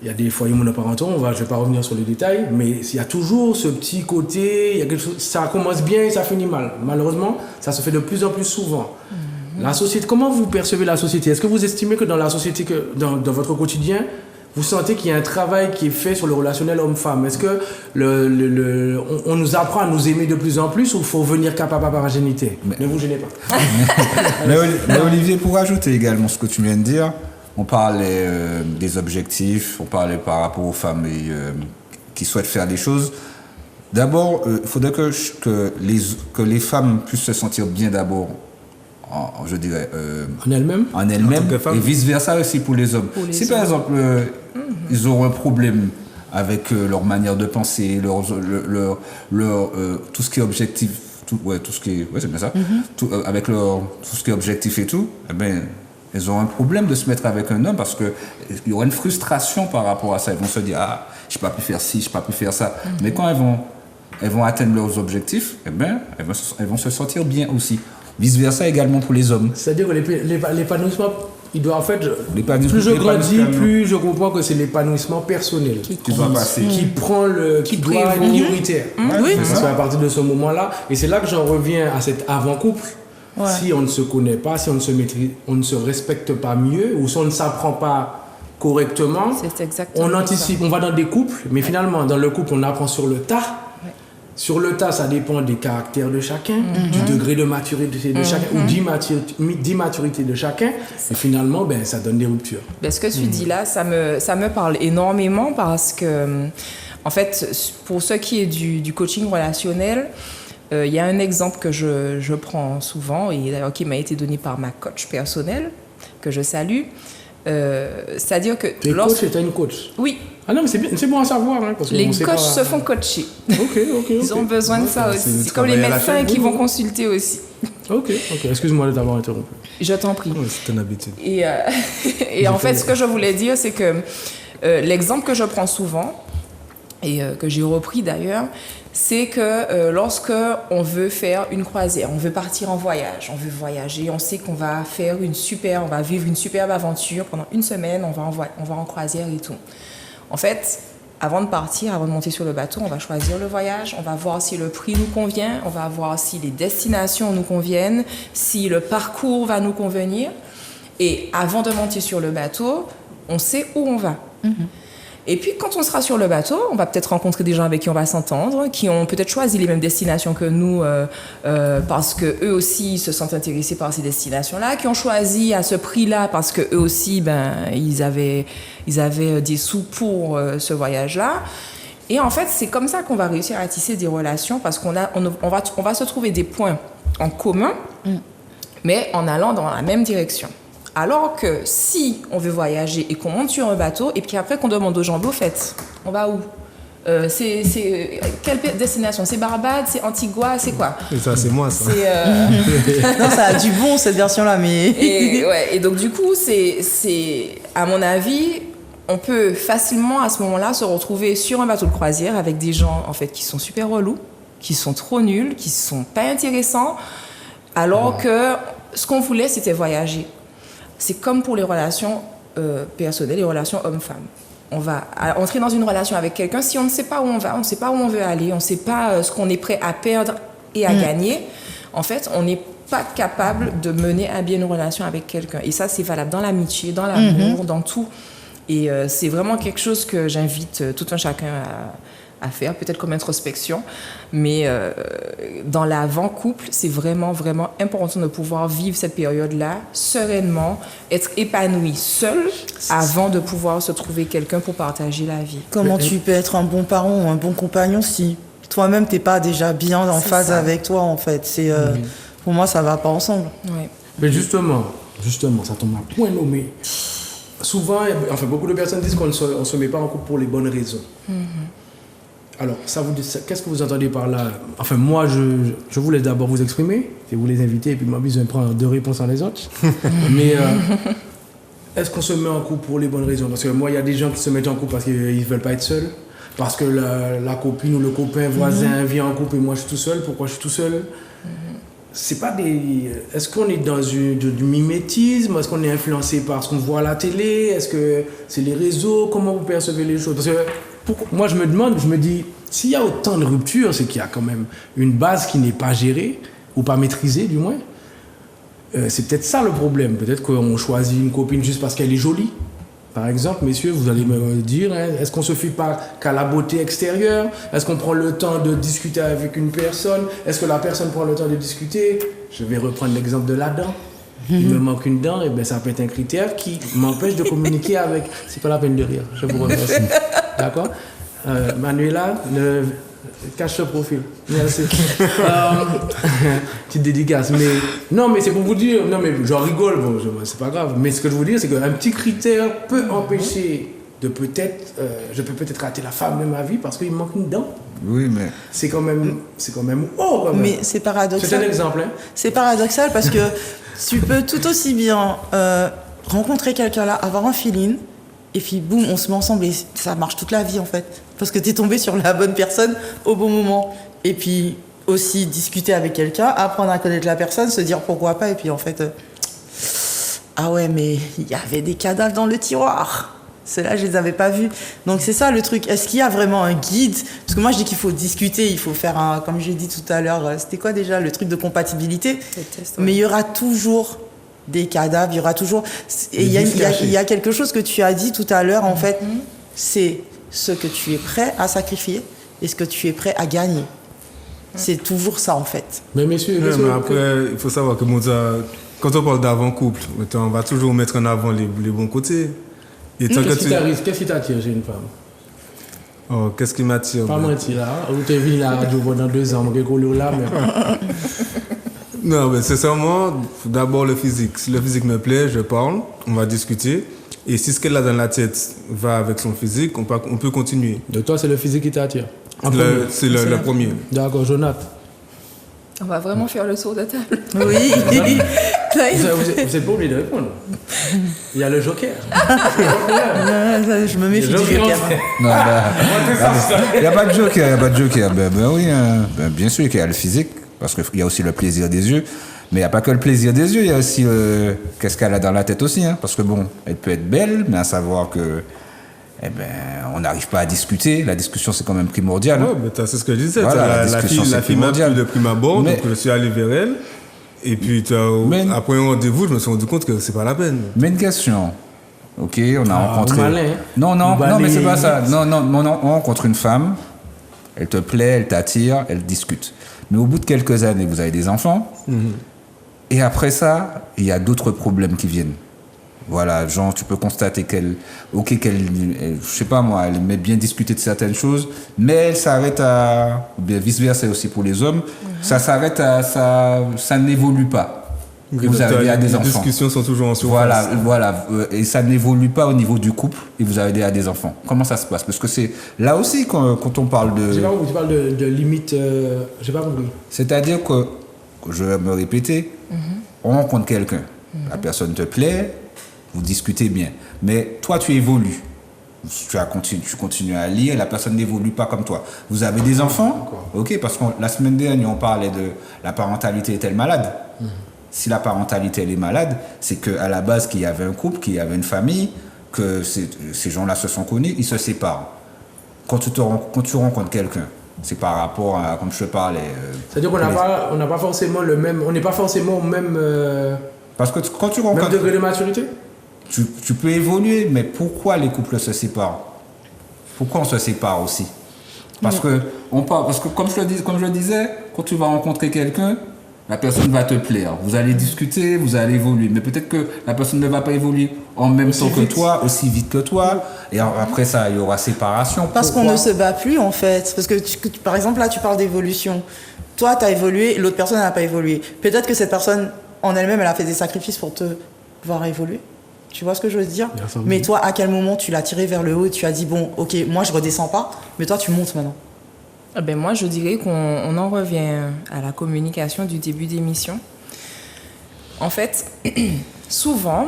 Il y a des foyers monoparentaux, je ne vais pas revenir sur les détails, mais il y a toujours ce petit côté, il y a quelque chose, ça commence bien et ça finit mal. Malheureusement, ça se fait de plus en plus souvent. La société, comment vous percevez la société? Est-ce que vous estimez que dans la société, dans votre quotidien, vous sentez qu'il y a un travail qui est fait sur le relationnel homme-femme? Est-ce que on nous apprend à nous aimer de plus en plus ou il faut venir qu'à papa par ingénité? Ne vous gênez pas. mais Olivier, pour ajouter également ce que tu viens de dire, on parlait des objectifs, on parlait par rapport aux femmes qui souhaitent faire des choses. D'abord, il faudrait que les femmes puissent se sentir bien d'abord, je dirais, En elles-mêmes et vice-versa aussi pour les hommes. Si par exemple, ils ont un problème avec leur manière de penser, tout ce qui est objectif, c'est bien ça, avec tout ce qui est objectif et tout, eh ben, ils ont un problème de se mettre avec un homme parce qu'il y aura une frustration par rapport à ça. Ils vont se dire, ah, je n'ai pas pu faire ci, je n'ai pas pu faire ça. Mais quand elles vont atteindre leurs objectifs, eh ben, elles vont se sentir bien aussi. Vice-versa également pour les hommes. C'est-à-dire que l'épanouissement il doit en fait, L'épanouissement- plus je grandis, l'épanouissement- plus je comprends que c'est l'épanouissement personnel Tu dois passer. qui prend qui doit être prévaut. prioritaire. Oui, Parce qu'à partir de ce moment-là, et c'est là que j'en reviens à cet avant-couple. Ouais. Si on ne se connaît pas, si on ne se maîtrise, on ne se respecte pas mieux, ou si on ne s'apprend pas correctement, C'est exactement on anticipe, on va dans des couples, mais finalement dans le couple on apprend sur le tas. Sur le tas, ça dépend des caractères de chacun, du degré de maturité de chacun, ou d'immaturité de chacun. Et finalement, ben, ça donne des ruptures. Ce que tu dis là, ça me parle énormément parce que, en fait, pour ce qui est du coaching relationnel, il y a un exemple que je prends souvent, et d'ailleurs qui m'a été donné par ma coach personnelle, que je salue. C'est-à-dire que... Tu es coach et tu as une coach. Oui, Ah non, mais c'est bon à savoir. Hein, parce que les on sait coachs pas- se font coacher. Ok. Ils ont besoin de ça aussi. C'est comme les travail à la médecins chaîne. qui vont consulter aussi. Ok. Excuse-moi de t'avoir interrompu. Je t'en prie. Ouais, c'est une habitude. Et en fait, ce que je voulais dire, c'est que l'exemple que je prends souvent, et que j'ai repris d'ailleurs, c'est que lorsque on veut faire une croisière, on veut partir en voyage, on veut voyager, on sait qu'on va faire on va vivre une superbe aventure pendant une semaine, on va en croisière et tout. En fait, avant de partir, avant de monter sur le bateau, on va choisir le voyage, on va voir si le prix nous convient, on va voir si les destinations nous conviennent, si le parcours va nous convenir. Et avant de monter sur le bateau, on sait où on va. Et puis, quand on sera sur le bateau, on va peut-être rencontrer des gens avec qui on va s'entendre, qui ont peut-être choisi les mêmes destinations que nous, parce qu'eux aussi se sentent intéressés par ces destinations-là, qui ont choisi à ce prix-là parce qu'eux aussi, ils avaient des sous pour ce voyage-là. Et en fait, c'est comme ça qu'on va réussir à tisser des relations, parce qu'on va se trouver des points en commun, mais en allant dans la même direction. Alors que si on veut voyager et qu'on monte sur un bateau, et puis après qu'on demande aux gens, au fait, on va où c'est quelle destination? C'est Barbade? C'est Antigua? C'est quoi? Et ça, c'est moi, ça. Non, ça a du bon cette version-là, mais. Et donc du coup, c'est à mon avis, on peut facilement à ce moment-là se retrouver sur un bateau de croisière avec des gens en fait qui sont super relous, qui sont trop nuls, qui sont pas intéressants, alors que ce qu'on voulait, c'était voyager. C'est comme pour les relations personnelles, les relations hommes-femmes. On va entrer dans une relation avec quelqu'un, si on ne sait pas où on va, on ne sait pas où on veut aller, on ne sait pas ce qu'on est prêt à perdre et à gagner, en fait, on n'est pas capable de mener à bien une relation avec quelqu'un. Et ça, c'est valable dans l'amitié, dans l'amour, dans tout. Et c'est vraiment quelque chose que j'invite tout un chacun à faire, peut-être comme introspection. Mais dans l'avant-couple, c'est vraiment, vraiment important de pouvoir vivre cette période-là sereinement, être épanoui seul avant de pouvoir se trouver quelqu'un pour partager la vie. Comment tu peux être un bon parent ou un bon compagnon si toi-même t'es pas déjà bien en C'est phase ça. avec toi, en fait. Pour moi, ça va pas ensemble. Ouais. Mais justement, ça tombe à point nommé. Souvent, beaucoup de personnes disent qu'on ne se met pas en couple pour les bonnes raisons. Alors, qu'est-ce que vous entendez par là? Enfin, moi, je vous laisse d'abord vous exprimer, et vous les inviter, et puis moi, je vais prendre 2 réponses en les autres. Mais est-ce qu'on se met en couple pour les bonnes raisons? Parce que moi, il y a des gens qui se mettent en couple parce qu'ils ne veulent pas être seuls, parce que la copine ou le copain voisin vient en couple et moi, je suis tout seul. Pourquoi je suis tout seul? C'est pas des... Est-ce qu'on est dans du mimétisme? Est-ce qu'on est influencé par ce qu'on voit à la télé? Est-ce que c'est les réseaux? Comment vous percevez les choses? Parce que moi, je me dis, s'il y a autant de ruptures, c'est qu'il y a quand même une base qui n'est pas gérée, ou pas maîtrisée du moins. C'est peut-être ça le problème. Peut-être qu'on choisit une copine juste parce qu'elle est jolie. Par exemple, messieurs, vous allez me dire, est-ce qu'on se fie pas qu'à la beauté extérieure? Est-ce qu'on prend le temps de discuter avec une personne? Est-ce que la personne prend le temps de discuter? Je vais reprendre l'exemple de la dent. Il me manque une dent, et ben ça peut être un critère qui m'empêche de communiquer avec... C'est pas la peine de rire, je vous remercie. D'accord? Manuela, cache ce profil. Merci. Petite dédicace. Mais c'est pour vous dire, j'en rigole, c'est pas grave. Mais ce que je veux dire, c'est qu'un petit critère peut empêcher de je peux peut-être rater la femme de ma vie parce qu'il me manque une dent. Oui, mais... C'est quand même haut, quand même. Mais c'est paradoxal. C'est un exemple, hein. C'est paradoxal parce que tu peux tout aussi bien rencontrer quelqu'un là, avoir un feeling, et puis boum, on se met ensemble et ça marche toute la vie en fait. Parce que t'es tombé sur la bonne personne au bon moment. Et puis aussi discuter avec quelqu'un, apprendre à connaître la personne, se dire pourquoi pas, et puis en fait, ah ouais, mais il y avait des cadavres dans le tiroir. Ceux-là, je les avais pas vus. Donc c'est ça le truc. Est-ce qu'il y a vraiment un guide? Parce que moi, je dis qu'il faut discuter, il faut faire un, comme j'ai dit tout à l'heure, c'était quoi déjà le truc de compatibilité? Mais il y aura toujours des cadavres, il y aura toujours. Et il y a quelque chose que tu as dit tout à l'heure, en fait, c'est ce que tu es prêt à sacrifier et ce que tu es prêt à gagner. C'est toujours ça, en fait. Mais messieurs, Mais après, il faut savoir que quand on parle d'avant-couple, on va toujours mettre en avant les bons côtés. Qu'est-ce qui t'attire chez une femme? Oh, qu'est-ce qui m'attire? Pas mentir là. Ou t'es venu à la radio pendant 2 ans, on collé là, mais. Non, mais sincèrement, d'abord le physique. Si le physique me plaît, je parle, on va discuter. Et si ce qu'elle a dans la tête va avec son physique, on peut continuer. Donc toi, c'est le physique qui t'attire? C'est le premier. D'accord, Jonathan. On va vraiment faire le tour de table. Oui. Vous n'êtes pas obligé de répondre. Il y a le joker. Je me méfie du joker. Non, il n'y a pas de joker, Ben oui, bien sûr qu'il y a le physique, parce qu'il y a aussi le plaisir des yeux. Mais il n'y a pas que le plaisir des yeux, il y a aussi qu'est-ce qu'elle a dans la tête aussi. Hein, parce que bon, elle peut être belle, mais à savoir que on n'arrive pas à discuter. La discussion, c'est quand même primordial. Ouais, mais c'est ce que je disais. Voilà, la fille m'a plu de prime abord, donc je suis allé vers elle. Et puis, après un rendez-vous, je me suis rendu compte que c'est pas la peine. Mais une question. Ok, on a rencontré. Malin. Non, mais c'est pas ça. Non, on rencontre une femme. Elle te plaît, elle t'attire, elle discute. Mais au bout de quelques années, vous avez des enfants. Et après ça, il y a d'autres problèmes qui viennent. Voilà, genre, tu peux constater je sais pas moi, elle aimait bien discuter de certaines choses, mais elle s'arrête à, bien vice-versa aussi pour les hommes, ça s'arrête à, ça n'évolue pas. Et vous arrivez à des enfants. Les discussions sont toujours en surface. Voilà, et ça n'évolue pas au niveau du couple, et vous arrivez à des enfants. Comment ça se passe? Parce que c'est là aussi quand on parle de... J'ai pas compris, tu parles de limite, j'ai pas compris. C'est-à-dire que, je vais me répéter, on rencontre quelqu'un, la personne te plaît, vous discutez bien. Mais toi, tu évolues. Tu continues à lire, la personne n'évolue pas comme toi. Vous avez des enfants? Ok, parce que la semaine dernière, on parlait de la parentalité est-elle malade? Si la parentalité elle est malade, c'est qu'à la base, qu'il y avait un couple, qu'il y avait une famille, que ces gens-là se sont connus, ils se séparent. Quand tu rencontres quelqu'un, c'est par rapport à, comme je te parlais... C'est-à-dire qu'on n'a pas forcément le même... On n'est pas forcément au même... Parce que quand tu rencontres... Même degré de maturité? Tu peux évoluer, mais pourquoi les couples se séparent? Pourquoi on se sépare aussi? Parce que comme je le disais, quand tu vas rencontrer quelqu'un, la personne va te plaire. Vous allez discuter, vous allez évoluer. Mais peut-être que la personne ne va pas évoluer en même temps que toi, aussi vite que toi. Et après ça, il y aura séparation. Parce qu'on ne se bat plus, en fait. Parce que, par exemple, là, tu parles d'évolution. Toi, tu as évolué, l'autre personne n'a pas évolué. Peut-être que cette personne, en elle-même, elle a fait des sacrifices pour te voir évoluer. Tu vois ce que je veux dire? Mais toi, à quel moment tu l'as tiré vers le haut et tu as dit, bon, ok, moi, je redescends pas, mais toi, tu montes maintenant? Moi, je dirais qu'on en revient à la communication du début d'émission. En fait, souvent,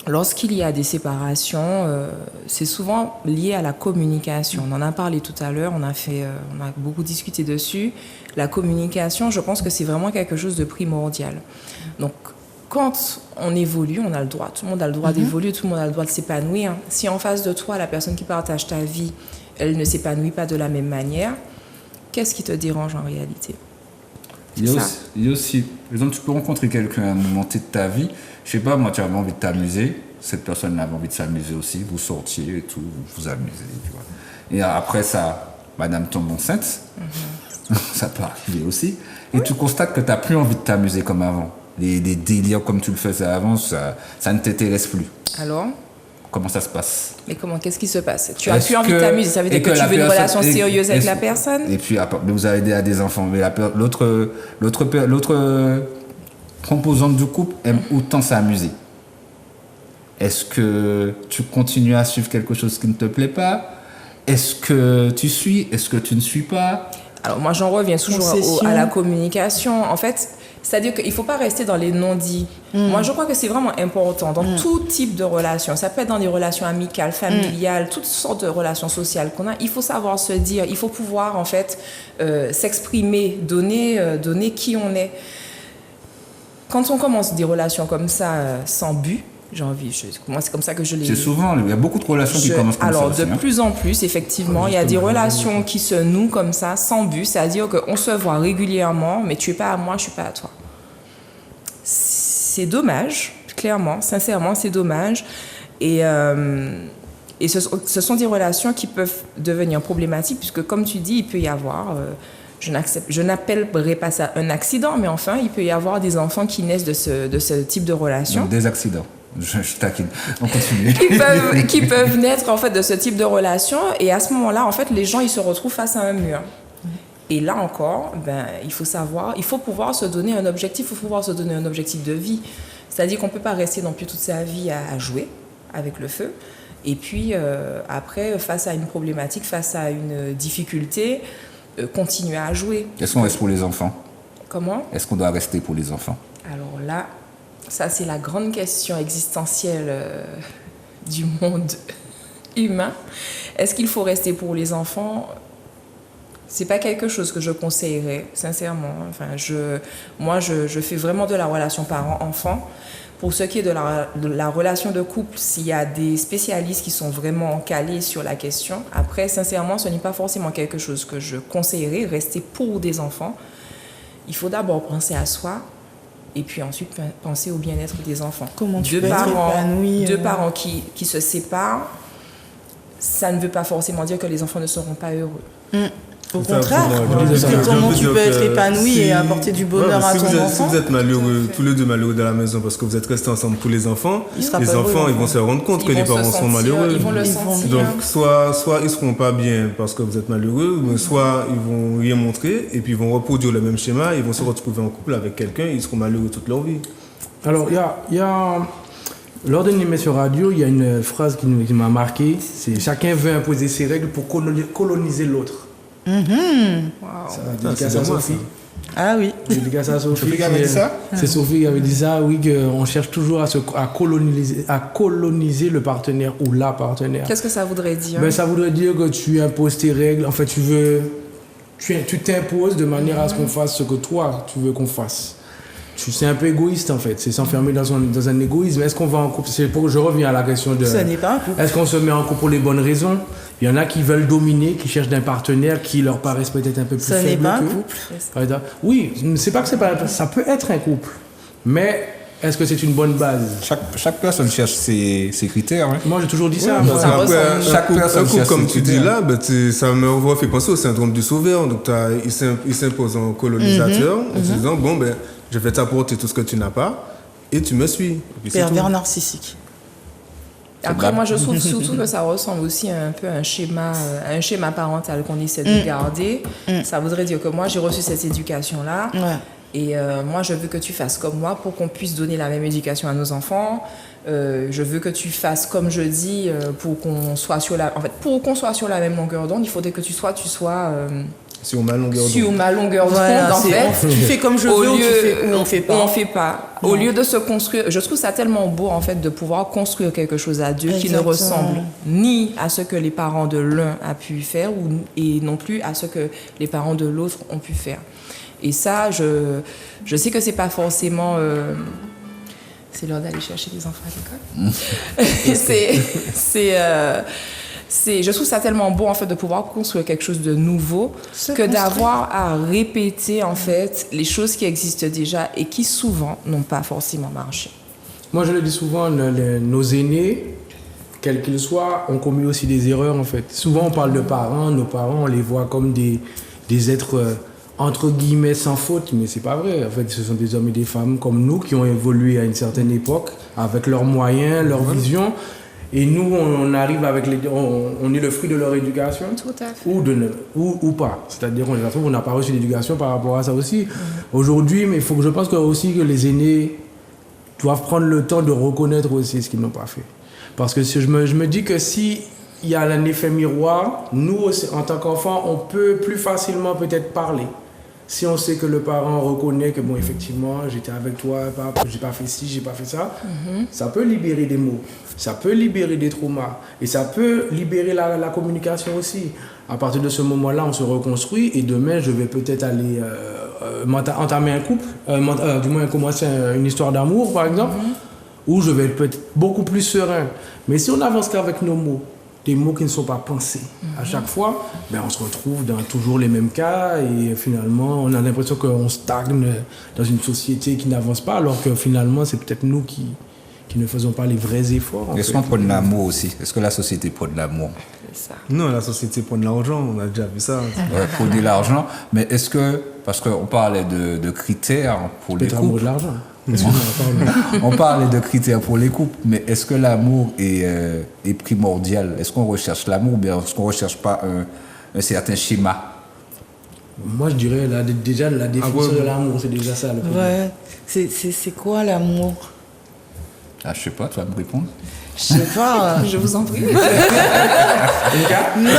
lorsqu'il y a des séparations, c'est souvent lié à la communication. On en a parlé tout à l'heure, on a beaucoup discuté dessus. La communication, je pense que c'est vraiment quelque chose de primordial. Donc, quand on évolue, on a le droit. Tout le monde a le droit d'évoluer, tout le monde a le droit de s'épanouir. Si en face de toi, la personne qui partage ta vie, elle ne s'épanouit pas de la même manière, qu'est-ce qui te dérange en réalité? Il y a aussi, par exemple, tu peux rencontrer quelqu'un à un moment de ta vie, je sais pas, moi, tu avais envie de t'amuser, cette personne avait envie de s'amuser aussi, vous sortiez et tout, vous amusez, tu vois. Et après ça, madame tombe enceinte, ça peut arriver aussi, et tu constates que tu n'as plus envie de t'amuser comme avant. Les délires comme tu le faisais avant, ça ne t'intéresse plus. Alors? Comment ça se passe? Mais qu'est-ce qui se passe? Tu as plus envie de t'amuser, ça veut dire que tu veux une relation sérieuse avec la personne? Et puis, vous avez des enfants, mais l'autre composante du couple aime autant s'amuser. Est-ce que tu continues à suivre quelque chose qui ne te plaît pas? Est-ce que tu suis? Est-ce que tu ne suis pas? Alors moi, j'en reviens toujours à la communication. En fait, c'est-à-dire qu'il ne faut pas rester dans les non-dits. Moi, je crois que c'est vraiment important dans tout type de relation. Ça peut être dans des relations amicales, familiales, toutes sortes de relations sociales qu'on a. Il faut savoir se dire, il faut pouvoir, en fait, s'exprimer, donner qui on est. quand on commence des relations comme ça, sans but, moi c'est comme ça que je l'ai... C'est souvent, il y a beaucoup de relations qui commencent comme ça. Alors, aussi, de plus en plus, effectivement, il y a des relations qui se nouent comme ça, sans but, c'est-à-dire qu'on se voit régulièrement, mais tu n'es pas à moi, je ne suis pas à toi. C'est dommage, clairement, sincèrement, c'est dommage. Et ce sont des relations qui peuvent devenir problématiques, puisque comme tu dis, il peut y avoir... je n'appellerai pas ça un accident, mais enfin, il peut y avoir des enfants qui naissent de ce type de relation. Donc, des accidents. Je taquine. On continue. qui peuvent naître en fait de ce type de relation, et à ce moment-là, en fait, les gens ils se retrouvent face à un mur. Et là encore, il faut pouvoir se donner un objectif, il faut pouvoir se donner un objectif de vie. C'est-à-dire qu'on ne peut pas rester non plus toute sa vie à jouer avec le feu. Et puis après, face à une problématique, face à une difficulté, continuer à jouer. Est-ce qu'on reste pour les enfants? Comment? Est-ce qu'on doit rester pour les enfants? Alors là, ça c'est la grande question existentielle du monde humain. Est-ce qu'il faut rester pour les enfants? C'est pas quelque chose que je conseillerais, sincèrement. Enfin, moi, je fais vraiment de la relation parent-enfant. Pour ce qui est de la relation de couple, s'il y a des spécialistes qui sont vraiment calés sur la question, après, sincèrement, ce n'est pas forcément quelque chose que je conseillerais, rester pour des enfants. Il faut d'abord penser à soi et puis ensuite penser au bien-être des enfants. Comment tu peux être épanoui, Deux parents qui se séparent, ça ne veut pas forcément dire que les enfants ne seront pas heureux. Au contraire, comment tu peux être épanoui et apporter du bonheur à ton enfant? Si vous êtes malheureux, tous les deux malheureux dans la maison parce que vous êtes restés ensemble pour les enfants ils vont se rendre compte que les parents sont malheureux. Ils vont le sentir. Donc soit ils ne seront pas bien parce que vous êtes malheureux, mais soit ils vont rien montrer et puis ils vont reproduire le même schéma, ils vont se retrouver en couple avec quelqu'un et ils seront malheureux toute leur vie. Alors, il y a lors d'une émission radio, il y a une phrase qui m'a marqué, c'est « Chacun veut imposer ses règles pour coloniser l'autre ». Wow. Dédicace à Sophie. Ah oui. Dédicace à Sophie. Sophie qui avait dit ça? C'est Sophie qui avait dit ça, oui, qu'on cherche toujours à coloniser le partenaire ou la partenaire. Qu'est-ce que ça voudrait dire? Ça voudrait dire que tu imposes tes règles. En fait, tu t'imposes de manière à ce qu'on fasse ce que toi, tu veux qu'on fasse. C'est un peu égoïste en fait, c'est s'enfermer dans un égoïsme. Est-ce qu'on va en couple? C'est pour que je reviens à la question de... Ce n'est pas un couple. Est-ce qu'on se met en couple pour les bonnes raisons? Il y en a qui veulent dominer, qui cherchent un partenaire qui leur paraissent peut-être un peu plus faible. Ce n'est pas un couple. Oui, c'est pas que c'est pas... Ça peut être un couple, mais est-ce que c'est une bonne base? Chaque personne cherche ses critères. Hein. Moi j'ai toujours dit ça. Chaque personne cherche comme ses tu dis critères. là, ça me fait penser au syndrome du sauveur. Donc il s'impose en colonisateur en disant je vais t'apporter tout ce que tu n'as pas et tu me suis. Pervers narcissique. Après, moi, je trouve surtout que ça ressemble aussi un peu à un schéma parental qu'on essaie de garder. Ça voudrait dire que moi, j'ai reçu cette éducation-là. Ouais. Et moi, je veux que tu fasses comme moi pour qu'on puisse donner la même éducation à nos enfants. Je veux que tu fasses comme je dis pour qu'on soit sur la même longueur d'onde. Il faudrait que tu sois sur ma longueur d'onde. Sur ma longueur d'onde, voilà, en fait. Tu fais comme je veux ou on fait pas. On fait pas. Au lieu de se construire, je trouve ça tellement beau en fait de pouvoir construire quelque chose à deux qui ne ressemble ni à ce que les parents de l'un a pu faire et non plus à ce que les parents de l'autre ont pu faire. Et ça, je sais que c'est pas forcément... c'est l'heure d'aller chercher les enfants à l'école. Je trouve ça tellement beau en fait de pouvoir construire quelque chose de nouveau que d'avoir à répéter en fait les choses qui existent déjà et qui souvent n'ont pas forcément marché. Moi je le dis souvent, nos aînés, quels qu'ils soient, ont commis aussi des erreurs en fait. Souvent on parle de parents, nos parents on les voit comme des êtres entre guillemets sans faute, mais c'est pas vrai. En fait ce sont des hommes et des femmes comme nous qui ont évolué à une certaine époque avec leurs moyens, leurs visions. Et nous, on arrive avec on est le fruit de leur éducation. Tout à fait. Ou pas. C'est-à-dire on n'a pas reçu l'éducation par rapport à ça aussi. Aujourd'hui, mais je pense aussi que les aînés doivent prendre le temps de reconnaître aussi ce qu'ils n'ont pas fait. Parce que je me dis que si il y a un effet miroir, nous, en tant qu'enfants, on peut plus facilement peut-être parler. Si on sait que le parent reconnaît que, bon, effectivement, j'étais avec toi, j'ai pas fait ci, j'ai pas fait ça, ça peut libérer des mots, ça peut libérer des traumas et ça peut libérer la communication aussi. À partir de ce moment-là, on se reconstruit et demain, je vais peut-être aller entamer un couple, du moins commencer une histoire d'amour, par exemple, où je vais être beaucoup plus serein. Mais si on avance qu'avec nos mots, des mots qui ne sont pas pensés à chaque fois, ben on se retrouve dans toujours les mêmes cas et finalement on a l'impression qu'on stagne dans une société qui n'avance pas, alors que finalement c'est peut-être nous qui ne faisons pas les vrais efforts. Est-ce qu'on prône l'amour aussi? Est-ce que la société prône l'amour? C'est ça. Non, la société prend de l'argent, on a déjà vu ça. Ouais, prôner l'argent, mais est-ce que, parce qu'on parlait de critères pour les Peut-être amour couples, de l'argent. on parlait de critères pour les couples, mais est-ce que l'amour est primordial? Est-ce qu'on recherche l'amour ou bien est-ce qu'on ne recherche pas un certain schéma? Moi je dirais déjà la définition de l'amour, c'est déjà ça le problème. Ouais. C'est quoi l'amour? Ah, je sais pas, tu vas me répondre. Je sais pas. Je vous en prie. Non,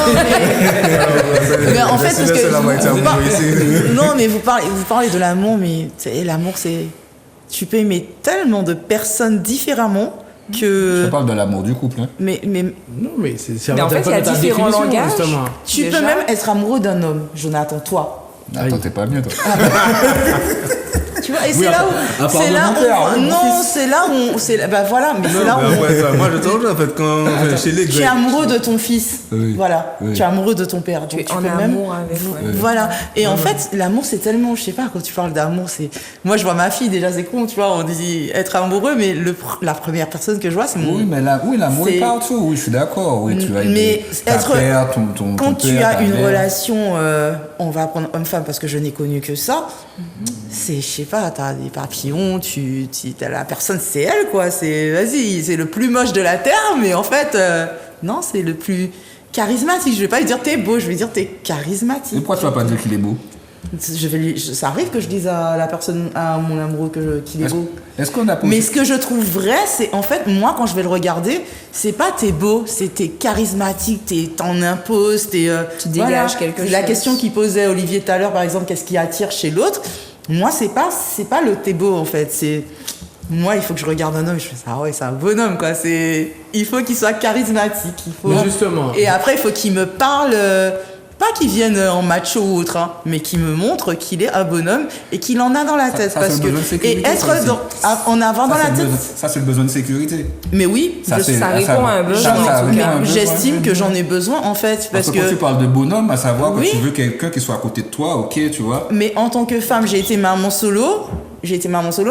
mais en fait, parce que non, mais vous parlez de l'amour, mais l'amour, c'est tu peux aimer tellement de personnes différemment que. Je parle de l'amour du couple. Hein. Mais Non, mais c'est Mais en fait, il y a ta différents définition, langages. justement. tu Déjà. peux même être amoureux d'un homme, Jonathan, toi. Attends, t'es pas bien, toi. Tu vois, et Oui, c'est là où, à part c'est de là mon père, où, hein, mon non, c'est là où, bah voilà, mais c'est là où. Après, ça, moi, je te rejoins, en fait, quand chez les Tu es Grecs. amoureux de ton fils, Oui. voilà. Oui. Tu es amoureux de ton père. Tu Donc es en peux même- amour avec. Ouais. Voilà. Et en fait, l'amour, c'est tellement, je sais pas, quand tu parles d'amour, c'est. Moi, je vois ma fille, déjà, c'est con, tu vois, on dit être amoureux, mais la première personne que je vois, c'est mon. Oui, mais l'amour est C'est- partout. Oui, je suis d'accord. Oui, tu as Mais ta être- père, Quand ton tu père, as ta une mère. relation, on va prendre homme-femme parce que je n'ai connu que ça, c'est, je sais pas, t'as des papillons, t'as la personne, c'est elle, quoi. C'est, vas-y, c'est le plus moche de la Terre, mais en fait, non, c'est le plus charismatique. Je vais pas lui dire t'es beau, je vais dire t'es Et charismatique. pourquoi tu vas pas dire qu'il est beau? Ça arrive que je dise à la personne, à mon amoureux qu'il est beau. Est-ce qu'on a Mais ce que je trouve vrai, c'est en fait, moi, quand je vais le regarder, c'est pas t'es beau, c'est t'es charismatique, t'en imposes, Tu dégages quelque La chose. question qu'il posait Olivier tout à l'heure, par exemple, qu'est-ce qui attire chez l'autre? Moi, c'est pas le t'es beau, en fait. C'est. Moi, il faut que je regarde un homme, je fais ça, ouais, c'est un bonhomme, quoi. Il faut qu'il soit charismatique. Il faut. Mais justement. Et après, il faut qu'il me parle. Pas qu'il vienne en macho ou autre, hein, mais qu'il me montre qu'il est un bonhomme et qu'il en a dans la tête. ça, parce c'est que le besoin de sécurité, et être ça aussi. en avant dans la tête. Ça, c'est le besoin de sécurité. Mais oui, Ça répond à un besoin, j'en ai- en tout mais cas. j'estime que j'en ai besoin en fait Parce parce que quand tu que. parles de bonhomme, à savoir que Oui. tu veux quelqu'un qui soit à côté de toi, ok, tu vois. Mais en tant que femme, j'ai été maman solo.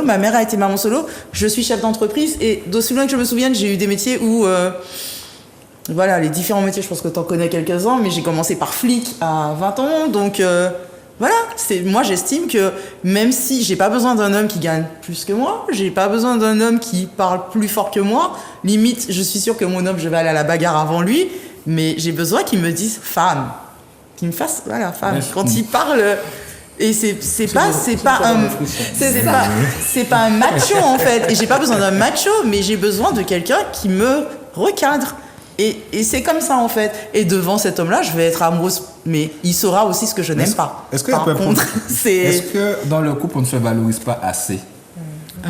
Ma mère a été maman solo. Je suis chef d'entreprise et d'aussi loin que je me souvienne, j'ai eu des métiers où. Voilà, les différents métiers, je pense que tu en connais quelques-uns, mais j'ai commencé par flic à 20 ans, donc voilà, moi j'estime que même si j'ai pas besoin d'un homme qui gagne plus que moi, j'ai pas besoin d'un homme qui parle plus fort que moi, limite, je suis sûre que mon homme, je vais aller à la bagarre avant lui, mais j'ai besoin qu'il me dise femme, qu'il me fasse, voilà, femme, quand il parle... Et c'est pas un macho en fait, et j'ai pas besoin d'un macho, mais j'ai besoin de quelqu'un qui me recadre. Et c'est comme ça en fait. Et devant cet homme-là, je vais être amoureuse, mais il saura aussi ce que je n'aime pas. Par contre, Est-ce que dans le couple, on ne se valorise pas assez?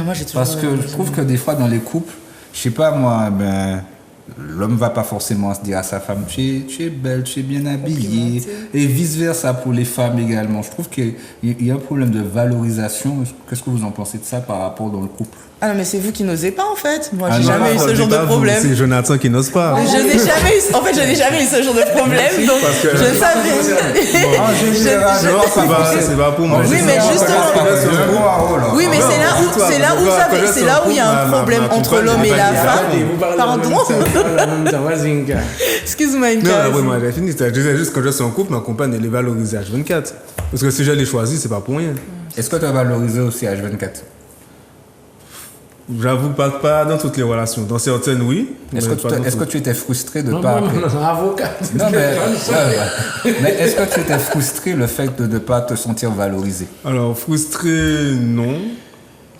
Moi, j'ai toujours Parce que je trouve que des fois, dans les couples, je sais pas moi, l'homme va pas forcément se dire à sa femme tu es belle, tu es bien habillée, et vice versa pour les femmes également. Je trouve qu'il y a un problème de valorisation. Qu'est-ce que vous en pensez de ça par rapport dans le couple? Ah non, mais c'est vous qui n'osez pas en fait. Moi, Ah j'ai non, jamais eu ce genre de problème. C'est Jonathan qui n'ose pas. Je n'ai jamais eu, en fait, je n'ai jamais eu ce genre de problème, donc Parce que- je savais. Non, c'est pas pour moi. Oui, mais justement. Oui, mais c'est là où il y a un problème entre l'homme et la femme. Pardon. Excuse-moi, une Non, case. oui, moi j'ai fini. Je disais juste que quand je suis en couple, ma compagne elle est valorisée H24. Parce que si je l'ai choisi, c'est pas pour rien. Est-ce que tu as valorisé aussi H24? J'avoue pas dans toutes les relations. Dans certaines, oui. Est-ce mais pas dans que toutes. tu étais frustré de ne Non, pas... non, avocat. Non, mais est-ce que tu étais frustré le fait de ne pas te sentir valorisé? Alors, frustré, non.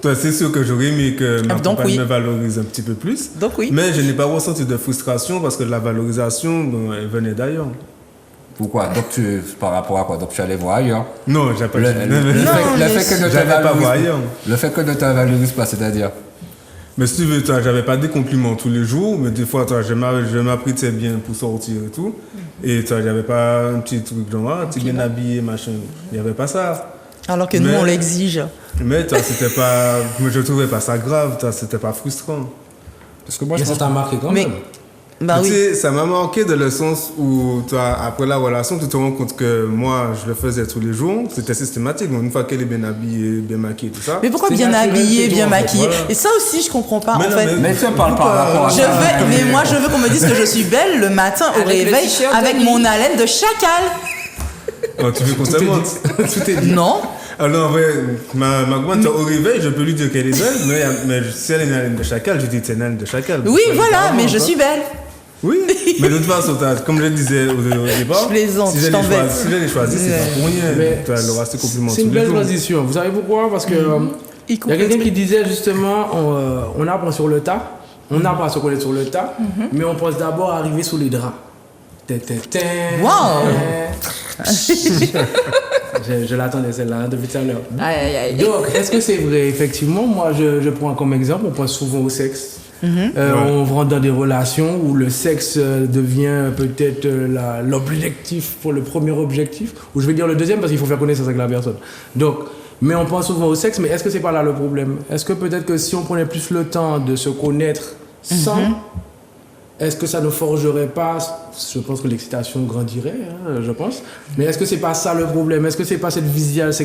Toi, c'est sûr que j'aurais aimé que ma Donc, compagne oui. me valorise un petit peu plus. Donc oui. Mais je n'ai pas ressenti de frustration parce que la valorisation, elle venait d'ailleurs. Pourquoi? Donc par rapport à quoi? Donc tu allais voir ailleurs? Non, j'ai pas Le dit. fait que ne te J'allais pas voir valorise ailleurs. le fait que ne te valorise pas, c'est-à-dire? Mais si tu veux, toi, j'avais pas des compliments tous les jours, mais des fois, toi, je m'apprêtais bien pour sortir et tout. Et toi, j'avais pas un petit truc genre, ah, tu es bien habillé, machin. Il n'y avait pas ça. Alors que nous, on l'exige. Mais toi, c'était pas... Moi, je trouvais pas ça grave, toi, c'était pas frustrant. Parce que moi, Mais ça t'a marqué quand même. Bah Tu oui. sais, ça m'a marqué dans le sens où, toi, après la relation, tu te rends compte que moi, je le faisais tous les jours. C'était systématique. Donc, une fois qu'elle est bien habillée, bien maquillée, tout ça. Mais pourquoi C'est bien naturel habillé, chez bien toi, en fait, maquillé voilà. Et ça aussi, je comprends pas, Mais en non, fait. Mais tu parles par rapport à ça. Mais moi, je veux qu'on me dise que je suis belle le matin au Avec le réveil t-shirt de avec nuit. mon haleine de chacal. Oh, tu veux qu'on se montre? Tout est dit. Non. Alors, en vrai, ma grande, au réveil, je peux lui dire qu'elle est belle, mais si elle est une haleine de chacal, je dis que c'est une haleine de chacal. Oui, voilà, mais je suis belle. Oui, mais de toute façon, comme je le disais au départ, Je plaisante, si je je t'embête. l'ai choisi, c'est pas pour rien. Mais Tu as le reste compliment C'est tous une les belle jours. transition. Vous savez pourquoi? Parce que il y a quelqu'un qui disait justement, on apprend sur le tas, on apprend à se connaître sur le tas, mais on pense d'abord à arriver sous les draps. Wow. Je l'attendais celle-là hein, depuis tout à l'heure. Aïe, aïe, aïe. Donc, est-ce que c'est vrai? Effectivement, moi, je prends comme exemple, on pense souvent au sexe. On rentre dans des relations où le sexe devient peut-être l'objectif pour le premier objectif, ou je vais dire le deuxième parce qu'il faut faire connaissance avec la personne. Donc, mais on pense souvent au sexe, mais est-ce que c'est pas là le problème? Est-ce que peut-être que si on prenait plus le temps de se connaître sans, est-ce que ça ne forgerait pas, je pense que l'excitation grandirait, hein, je pense, mais est-ce que c'est pas ça le problème? Est-ce que c'est pas cette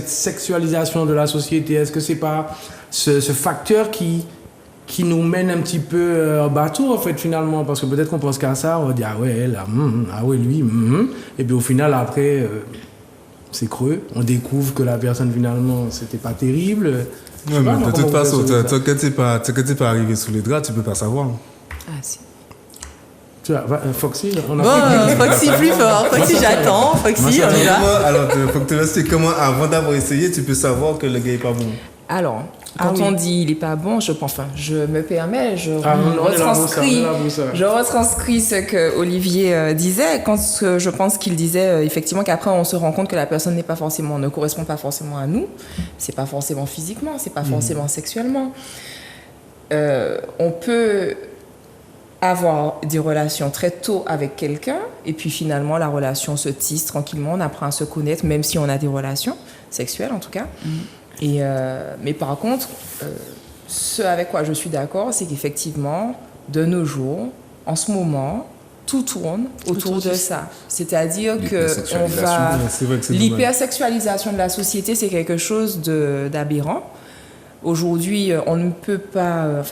sexualisation de la société? Est-ce que c'est pas ce facteur qui nous mène un petit peu en bateau, en fait, finalement? Parce que peut-être qu'on pense qu'à ça, on va dire, ah ouais, elle, ah ouais, lui, et puis au final, après, c'est creux, on découvre que la personne, finalement, c'était pas terrible. Je sais Ouais, pas, mais moi, de toute comment vous façon, percevez ça? tant que t'es pas arrivé sous les draps, tu peux pas savoir. Ah, si. Tu vois, Foxy, on a Bon, Foxy plus fort. Foxy, j'attends. Foxy, on est là. Alors, faut que tu restes comment, avant d'avoir essayé, tu peux savoir que le gars est pas bon. Alors, quand on dit il est pas bon, je me permets, je on est là pour ça, on est là pour ça. je retranscris ce que Olivier disait quand je pense qu'il disait effectivement qu'après on se rend compte que la personne ne correspond pas forcément à nous, c'est pas forcément physiquement, c'est pas forcément sexuellement. On peut avoir des relations très tôt avec quelqu'un et puis finalement la relation se tisse tranquillement, on apprend à se connaître même si on a des relations sexuelles en tout cas. Et mais par contre, ce avec quoi je suis d'accord, c'est qu'effectivement, de nos jours, en ce moment, tout tourne autour de ça. C'est-à-dire que on va... Ouais, c'est vrai que c'est dommage. L'hypersexualisation de la société, c'est quelque chose d'aberrant. Aujourd'hui, on ne peut pas...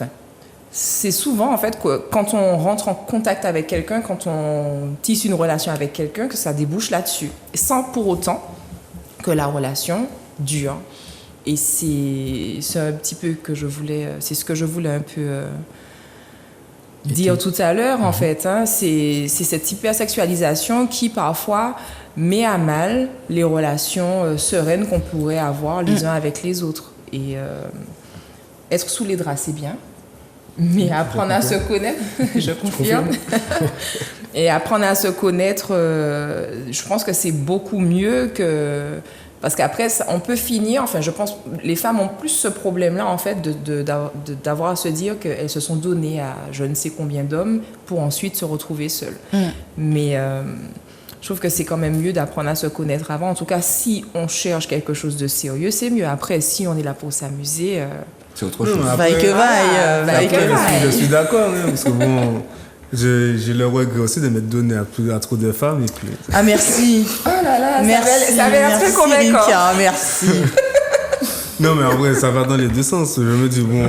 c'est souvent, en fait, que quand on rentre en contact avec quelqu'un, quand on tisse une relation avec quelqu'un, que ça débouche là-dessus. Sans pour autant que la relation dure. Et c'est un petit peu que je voulais... C'est ce que je voulais un peu dire tout à l'heure, en fait. Hein. C'est cette hypersexualisation qui, parfois, met à mal les relations sereines qu'on pourrait avoir les uns avec les autres. Et être sous les draps, c'est bien. Mais apprendre à se connaître, je confirme. Et apprendre à se connaître, je pense que c'est beaucoup mieux que... Parce qu'après, on peut finir, enfin, je pense, les femmes ont plus ce problème-là, en fait, d'avoir à se dire qu'elles se sont données à je ne sais combien d'hommes pour ensuite se retrouver seules. Mais je trouve que c'est quand même mieux d'apprendre à se connaître avant. En tout cas, si on cherche quelque chose de sérieux, c'est mieux. Après, si on est là pour s'amuser... C'est autre chose. Vaille que vaille. Je suis d'accord, hein, parce que bon, j'ai le regret aussi de m'être donné à trop de femmes. Et puis... Ah, merci. Oh là là, Merci, ça avait l'air très convaincant. Rinka, merci. Non, mais en vrai, ça va dans les deux sens. Je me dis, bon,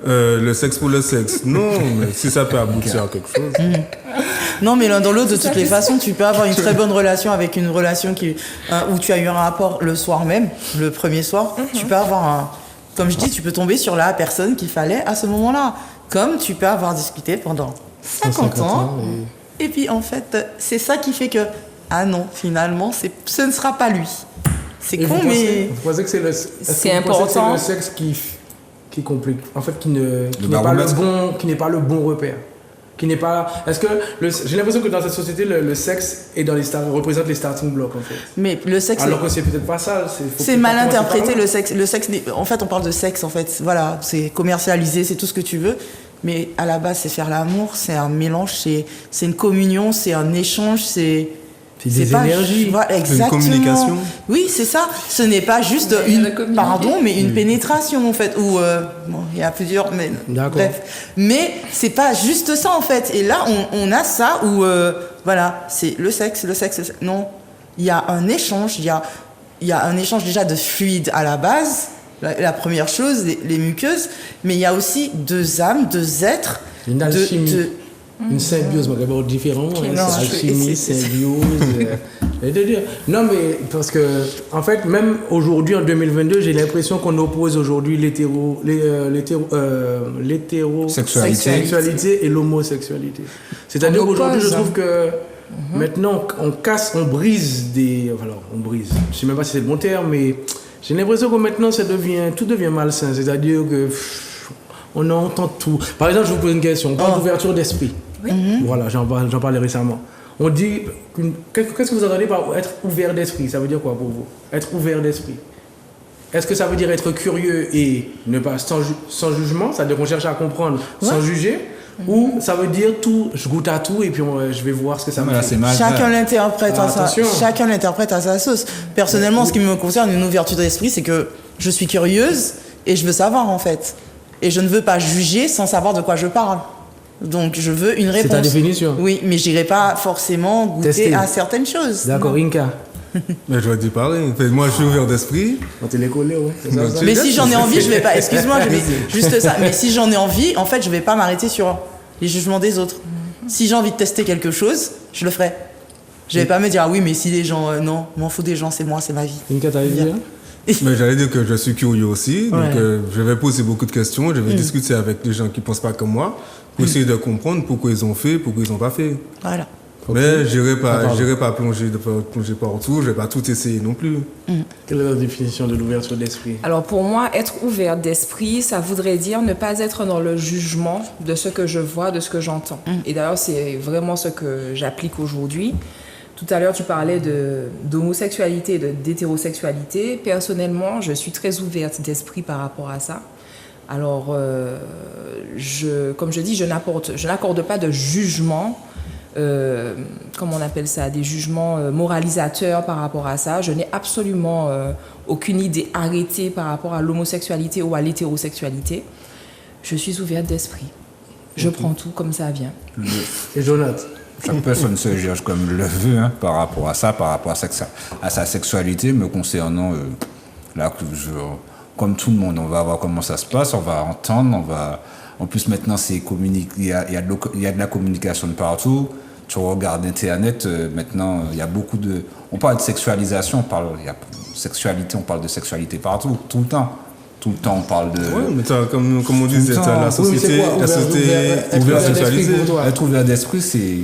le sexe pour le sexe, non, mais si ça peut aboutir à quelque chose. Non, mais l'un dans l'autre, de toutes les façons, tu peux avoir une très bonne relation avec une relation où tu as eu un rapport le soir même, le premier soir. Tu peux avoir comme je dis, tu peux tomber sur la personne qu'il fallait à ce moment-là. Comme tu peux avoir discuté pendant 50 ans. Et puis, en fait, c'est ça qui fait que, ah non, finalement, ce ne sera pas lui. C'est con, mais... Vous pensez que c'est important. le sexe qui complique, en fait, qui n'est pas le bon repère, qui n'est pas. Est-ce que j'ai l'impression que dans cette société, le sexe est représente les starting blocks, en fait. Mais le sexe. Alors que c'est peut-être pas ça. C'est mal interprété, le sexe. Le sexe, en fait, on parle de sexe, en fait. Voilà, c'est commercialisé, c'est tout ce que tu veux. Mais à la base, c'est faire l'amour, c'est un mélange, c'est une communion, c'est un échange, c'est C'est des énergies. Voilà, exactement. Une communication. Oui, c'est ça. Ce n'est pas juste une pénétration en fait. Ou bon, il y a plusieurs, mais bref. Mais c'est pas juste ça en fait. Et là, on a ça où voilà, c'est le sexe. Non, il y a un échange. Il y a un échange déjà de fluide à la base. La première chose, les muqueuses. Mais il y a aussi deux âmes, deux êtres. Une alchimie. Une symbiose, mais d'abord différent. Alchimie, symbiose. Non, mais parce que, en fait, même aujourd'hui, en 2022, j'ai l'impression qu'on oppose aujourd'hui l'hétérosexualité et l'homosexualité. C'est-à-dire qu'aujourd'hui, je trouve que maintenant, on brise des. Alors, on brise. Je ne sais même pas si c'est le bon terme, mais j'ai l'impression que maintenant, tout devient malsain. C'est-à-dire que. On entend tout. Par exemple, je vous pose une question. On parle d'ouverture d'esprit. Oui. Voilà, j'en parlais récemment. On dit, qu'est-ce que vous entendez par être ouvert d'esprit? Ça veut dire quoi pour vous? Être ouvert d'esprit. Est-ce que ça veut dire être curieux et ne pas sans jugement? C'est-à-dire qu'on cherche à comprendre sans juger? Ou ça veut dire tout, je goûte à tout et puis je vais voir ce que ça me fait. Chacun l'interprète chacun l'interprète à sa sauce. Personnellement, ce qui me concerne, une ouverture d'esprit, c'est que je suis curieuse et je veux savoir en fait. Et je ne veux pas juger sans savoir de quoi je parle. Donc, je veux une réponse. C'est ta définition. Oui, mais je n'irai pas forcément goûter à certaines choses. D'accord, Inca. Mais j'aurais dit pareil. Moi, je suis ouvert d'esprit. On te les collé, ouais. Mais si j'en ai envie, je vais pas. Excuse-moi, juste ça. Mais si j'en ai envie, en fait, je vais pas m'arrêter sur les jugements des autres. Si j'ai envie de tester quelque chose, je le ferai. Je vais pas me dire, ah oui, mais si les gens, non, m'en fous des gens, c'est moi, c'est ma vie. Inca, t'as dit hein? Mais j'allais dire que je suis curieux aussi, donc je vais poser beaucoup de questions, je vais discuter avec des gens qui ne pensent pas comme moi, pour essayer de comprendre pourquoi ils ont fait, pourquoi ils n'ont pas fait. Voilà. Mais je n'irai pas plonger partout, je ne vais pas tout essayer non plus. Quelle est la définition de l'ouverture d'esprit? Alors pour moi, être ouvert d'esprit, ça voudrait dire ne pas être dans le jugement de ce que je vois, de ce que j'entends. Et d'ailleurs, c'est vraiment ce que j'applique aujourd'hui. Tout à l'heure, tu parlais d'homosexualité et d'hétérosexualité. Personnellement, je suis très ouverte d'esprit par rapport à ça. Alors, comme je dis, je n'accorde pas de jugement, comment on appelle ça, des jugements moralisateurs par rapport à ça. Je n'ai absolument aucune idée arrêtée par rapport à l'homosexualité ou à l'hétérosexualité. Je suis ouverte d'esprit. Je prends tout comme ça vient. Et Jonathan? Chaque personne se juge comme le veut par rapport à ça, par rapport à sa sexualité. Me concernant, là, comme tout le monde, on va voir comment ça se passe, on va entendre, en plus maintenant il y a de la communication de partout. Tu regardes Internet, maintenant il y a beaucoup de... On parle de sexualisation, on parle de sexualité partout, tout le temps. Tout le temps, on parle de... Oui, mais comme on disait, la société ouverte sexualisée. Être ouvert d'esprit, c'est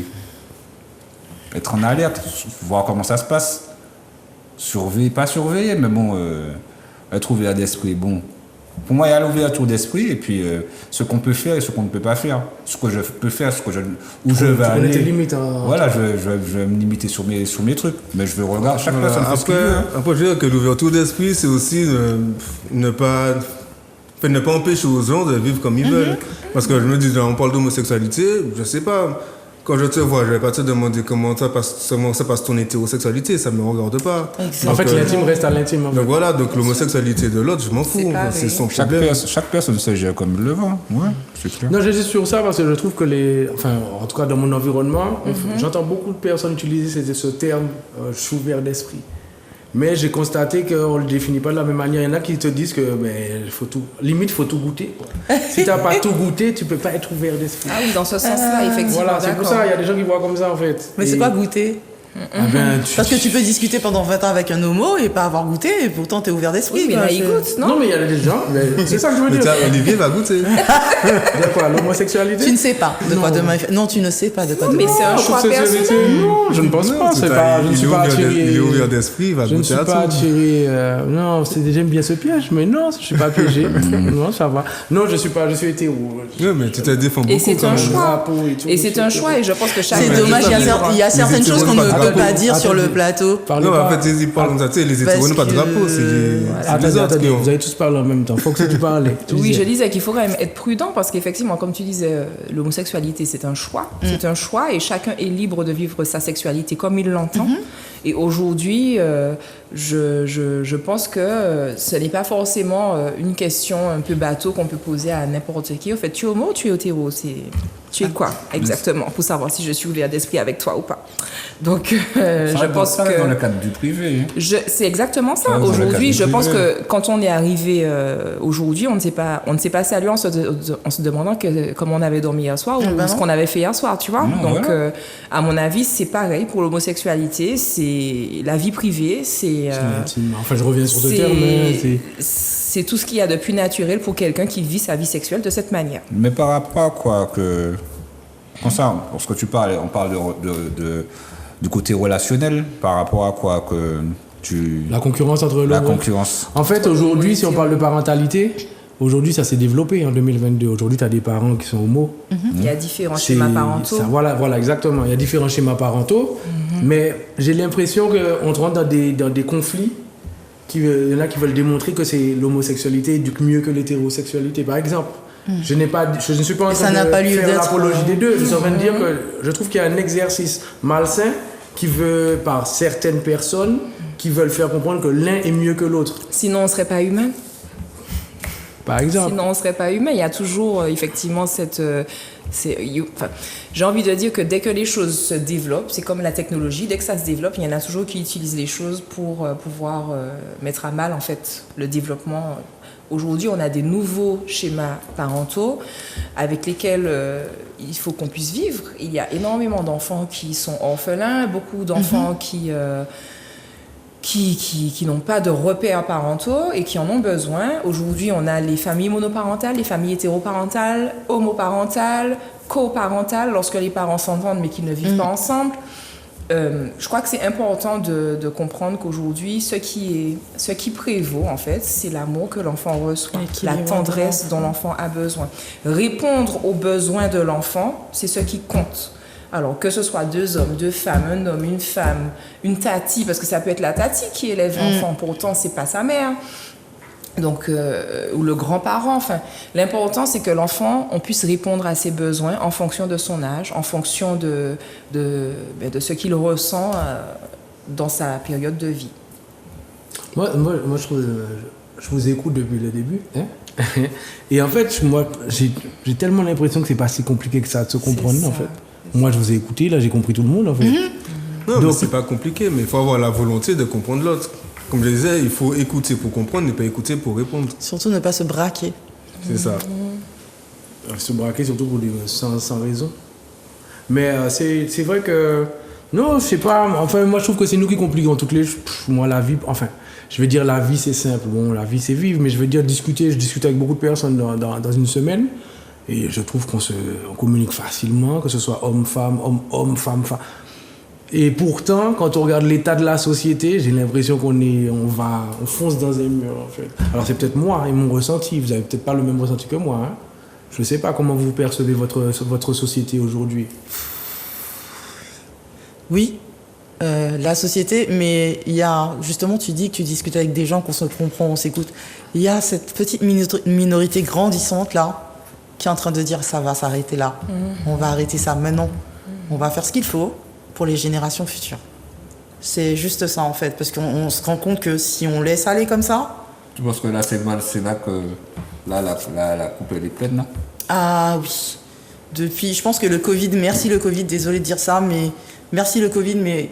être en alerte, voir comment ça se passe. Pas surveiller, mais bon, être ouvert d'esprit, bon. Pour moi, il y a l'ouverture d'esprit et puis ce qu'on peut faire et ce qu'on ne peut pas faire. Ce que je peux faire, où je vais aller. Tes limites, voilà, je vais me limiter sur mes trucs. Mais je vais regarder, chaque personne fait ce qu'il veut. Après, je dirais que l'ouverture d'esprit, c'est aussi ne pas empêcher aux gens de vivre comme ils veulent. Parce que je me dis, on parle d'homosexualité, je sais pas. Quand je te vois, je vais pas te demander comment ça passe ton hétérosexualité, ça me regarde pas. En fait, l'intime reste à l'intime. Donc voilà, donc l'homosexualité de l'autre, je m'en fous. C'est son problème. Chaque personne se gère comme le vent. Ouais, c'est clair. Non, je dis sur ça parce que je trouve que en tout cas dans mon environnement, j'entends beaucoup de personnes utiliser ce terme je suis ouvert d'esprit. Mais j'ai constaté qu'on ne le définit pas de la même manière. Il y en a qui te disent que faut tout goûter. Si tu n'as pas tout goûté, tu ne peux pas être ouvert d'esprit. Ah oui, dans ce sens-là, effectivement. Voilà, c'est pour ça, il y a des gens qui voient comme ça en fait. Mais c'est quoi goûter? Parce que tu peux discuter pendant 20 ans avec un homo et pas avoir goûté, et pourtant tu es ouvert d'esprit. Oui, mais là, il goûte, non? Non, mais il y a des gens, c'est ça que je veux dire. Olivier va goûter. De quoi, l'homosexualité? Tu ne sais pas de quoi demain. Non, tu ne sais pas de quoi demain. Mais c'est un choix personnel. Non, je ne pense pas. Je ne suis pas attiré. Il est ouvert d'esprit, il va goûter à tout. Je ne suis pas attiré. Non, j'aime bien ce piège, mais non, je ne suis pas piégé. Non, ça va. Non, je suis hétéro. Oui, mais tu te défends beaucoup. Et c'est un choix. Et c'est un choix, et je pense que chaque... C'est dommage, il y a certaines choses qu'on ne peux pas dire sur le plateau. Parlez Non, pas. en fait, ils parlent comme ça. Tu sais, les hétéros n'ont pas de drapeau. C'est les autres Attendez, qui ont. vous avez tous parlé en même temps. Faut que tu parles. Oui, je disais qu'il faut quand même être prudent parce qu'effectivement, comme tu disais, l'homosexualité, c'est un choix. C'est un choix et chacun est libre de vivre sa sexualité comme il l'entend. Et aujourd'hui, je pense que ce n'est pas forcément une question un peu bateau qu'on peut poser à n'importe qui. En fait, tu es homo ou tu es hétéro? Tu es quoi exactement? Pour savoir si je suis ouvert d'esprit avec toi ou pas. Donc, je pense que... dans le cadre du privé. C'est exactement ça. Dans le Aujourd'hui, je cadre pense privé. que quand on est arrivé aujourd'hui, on ne s'est pas salué en se demandant comment on avait dormi hier soir ou ce qu'on avait fait hier soir, tu vois. Non, Donc, voilà. à mon avis, c'est pareil pour l'homosexualité. C'est la vie privée, c'est Enfin, je reviens sur ce terme. Mais c'est tout ce qu'il y a de plus naturel pour quelqu'un qui vit sa vie sexuelle de cette manière. Mais par rapport à quoi que... Comme ça, lorsque tu parles, on parle du côté relationnel, par rapport à quoi que tu... la concurrence entre La l'homme. concurrence. En fait, aujourd'hui, si on parle de parentalité, aujourd'hui, ça s'est développé en 2022. Aujourd'hui, tu as des parents qui sont homos. Il y a différents schémas parentaux. Voilà, exactement. Il y a différents schémas parentaux. Mais j'ai l'impression qu'on rentre dans des conflits. Il y en a qui veulent démontrer que c'est l'homosexualité éduque mieux que l'hétérosexualité. Par exemple, je ne suis pas en train de faire l'apologie des deux. Je suis en train de dire que je trouve qu'il y a un exercice malsain qui veut, par certaines personnes, qui veulent faire comprendre que l'un est mieux que l'autre. Sinon, on ne serait pas humain. Par exemple. Sinon, on ne serait pas humain. Il y a toujours, effectivement, j'ai envie de dire que dès que les choses se développent, c'est comme la technologie, dès que ça se développe, il y en a toujours qui utilisent les choses pour pouvoir mettre à mal, en fait, le développement. Aujourd'hui, on a des nouveaux schémas parentaux avec lesquels il faut qu'on puisse vivre. Il y a énormément d'enfants qui sont orphelins, beaucoup d'enfants qui n'ont pas de repères parentaux et qui en ont besoin. Aujourd'hui, on a les familles monoparentales, les familles hétéroparentales, homoparentales, coparentales, lorsque les parents s'entendent mais qu'ils ne vivent pas ensemble. Je crois que c'est important de comprendre qu'aujourd'hui, ce qui prévaut, en fait, c'est l'amour que l'enfant reçoit, la tendresse dont l'enfant a besoin. Répondre aux besoins de l'enfant, c'est ce qui compte. Alors, que ce soit deux hommes, deux femmes, un homme, une femme, une tati, parce que ça peut être la tati qui élève l'enfant, pourtant, c'est pas sa mère. Donc, ou le grand-parent. Enfin, l'important, c'est que l'enfant, on puisse répondre à ses besoins en fonction de son âge, en fonction de ce qu'il ressent dans sa période de vie. Moi je trouve, je vous écoute depuis le début. Hein. Et en fait, moi, j'ai tellement l'impression que c'est pas si compliqué que ça de se comprendre, en fait. Moi, je vous ai écouté, là, j'ai compris tout le monde, en fait. Non, mais c'est pas compliqué, mais il faut avoir la volonté de comprendre l'autre. Comme je disais, il faut écouter pour comprendre, ne pas écouter pour répondre. Surtout ne pas se braquer. C'est ça. Se braquer surtout sans raison. Mais c'est vrai que... Non, je sais pas. Enfin, moi, je trouve que c'est nous qui compliquons toutes les... Moi, la vie... Enfin, je vais dire la vie, c'est simple. Bon, la vie, c'est vivre. Mais je veux dire discuter. Je discute avec beaucoup de personnes dans une semaine. Et je trouve qu'on communique facilement, que ce soit homme-femme, homme-homme, femme-femme. Et pourtant, quand on regarde l'état de la société, j'ai l'impression on fonce dans un mur, en fait. Alors c'est peut-être moi et mon ressenti. Vous avez peut-être pas le même ressenti que moi. Hein. Je sais pas comment vous percevez votre société aujourd'hui. Oui, la société, mais il y a, justement, tu dis que tu discutes avec des gens, qu'on se comprend, on s'écoute. Il y a cette petite minorité grandissante là, qui est en train de dire ça va s'arrêter là. On va arrêter ça maintenant. On va faire ce qu'il faut pour les générations futures. C'est juste ça en fait, parce qu'on se rend compte que si on laisse aller comme ça... Tu penses que là c'est là que la coupe elle est pleine là? Ah oui. Depuis, je pense que le Covid, merci le Covid, désolé de dire ça, mais merci le Covid, mais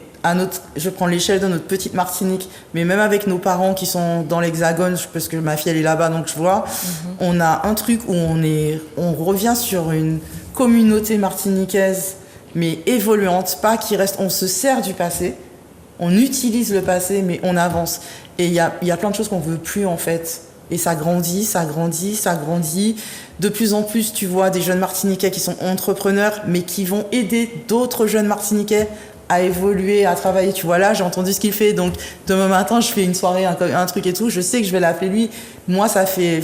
je prends l'échelle de notre petite Martinique, mais même avec nos parents qui sont dans l'Hexagone, parce que ma fille elle est là-bas, donc je vois, on a un truc où on revient sur une communauté martiniquaise, mais évoluante, pas qui reste, on se sert du passé, on utilise le passé, mais on avance. Et il y a plein de choses qu'on veut plus en fait. Et ça grandit, ça grandit, ça grandit. De plus en plus, tu vois des jeunes Martiniquais qui sont entrepreneurs, mais qui vont aider d'autres jeunes Martiniquais à évoluer, à travailler. Tu vois, là, j'ai entendu ce qu'il fait. Donc, demain matin, je fais une soirée, un truc et tout. Je sais que je vais l'appeler lui. Moi, ça fait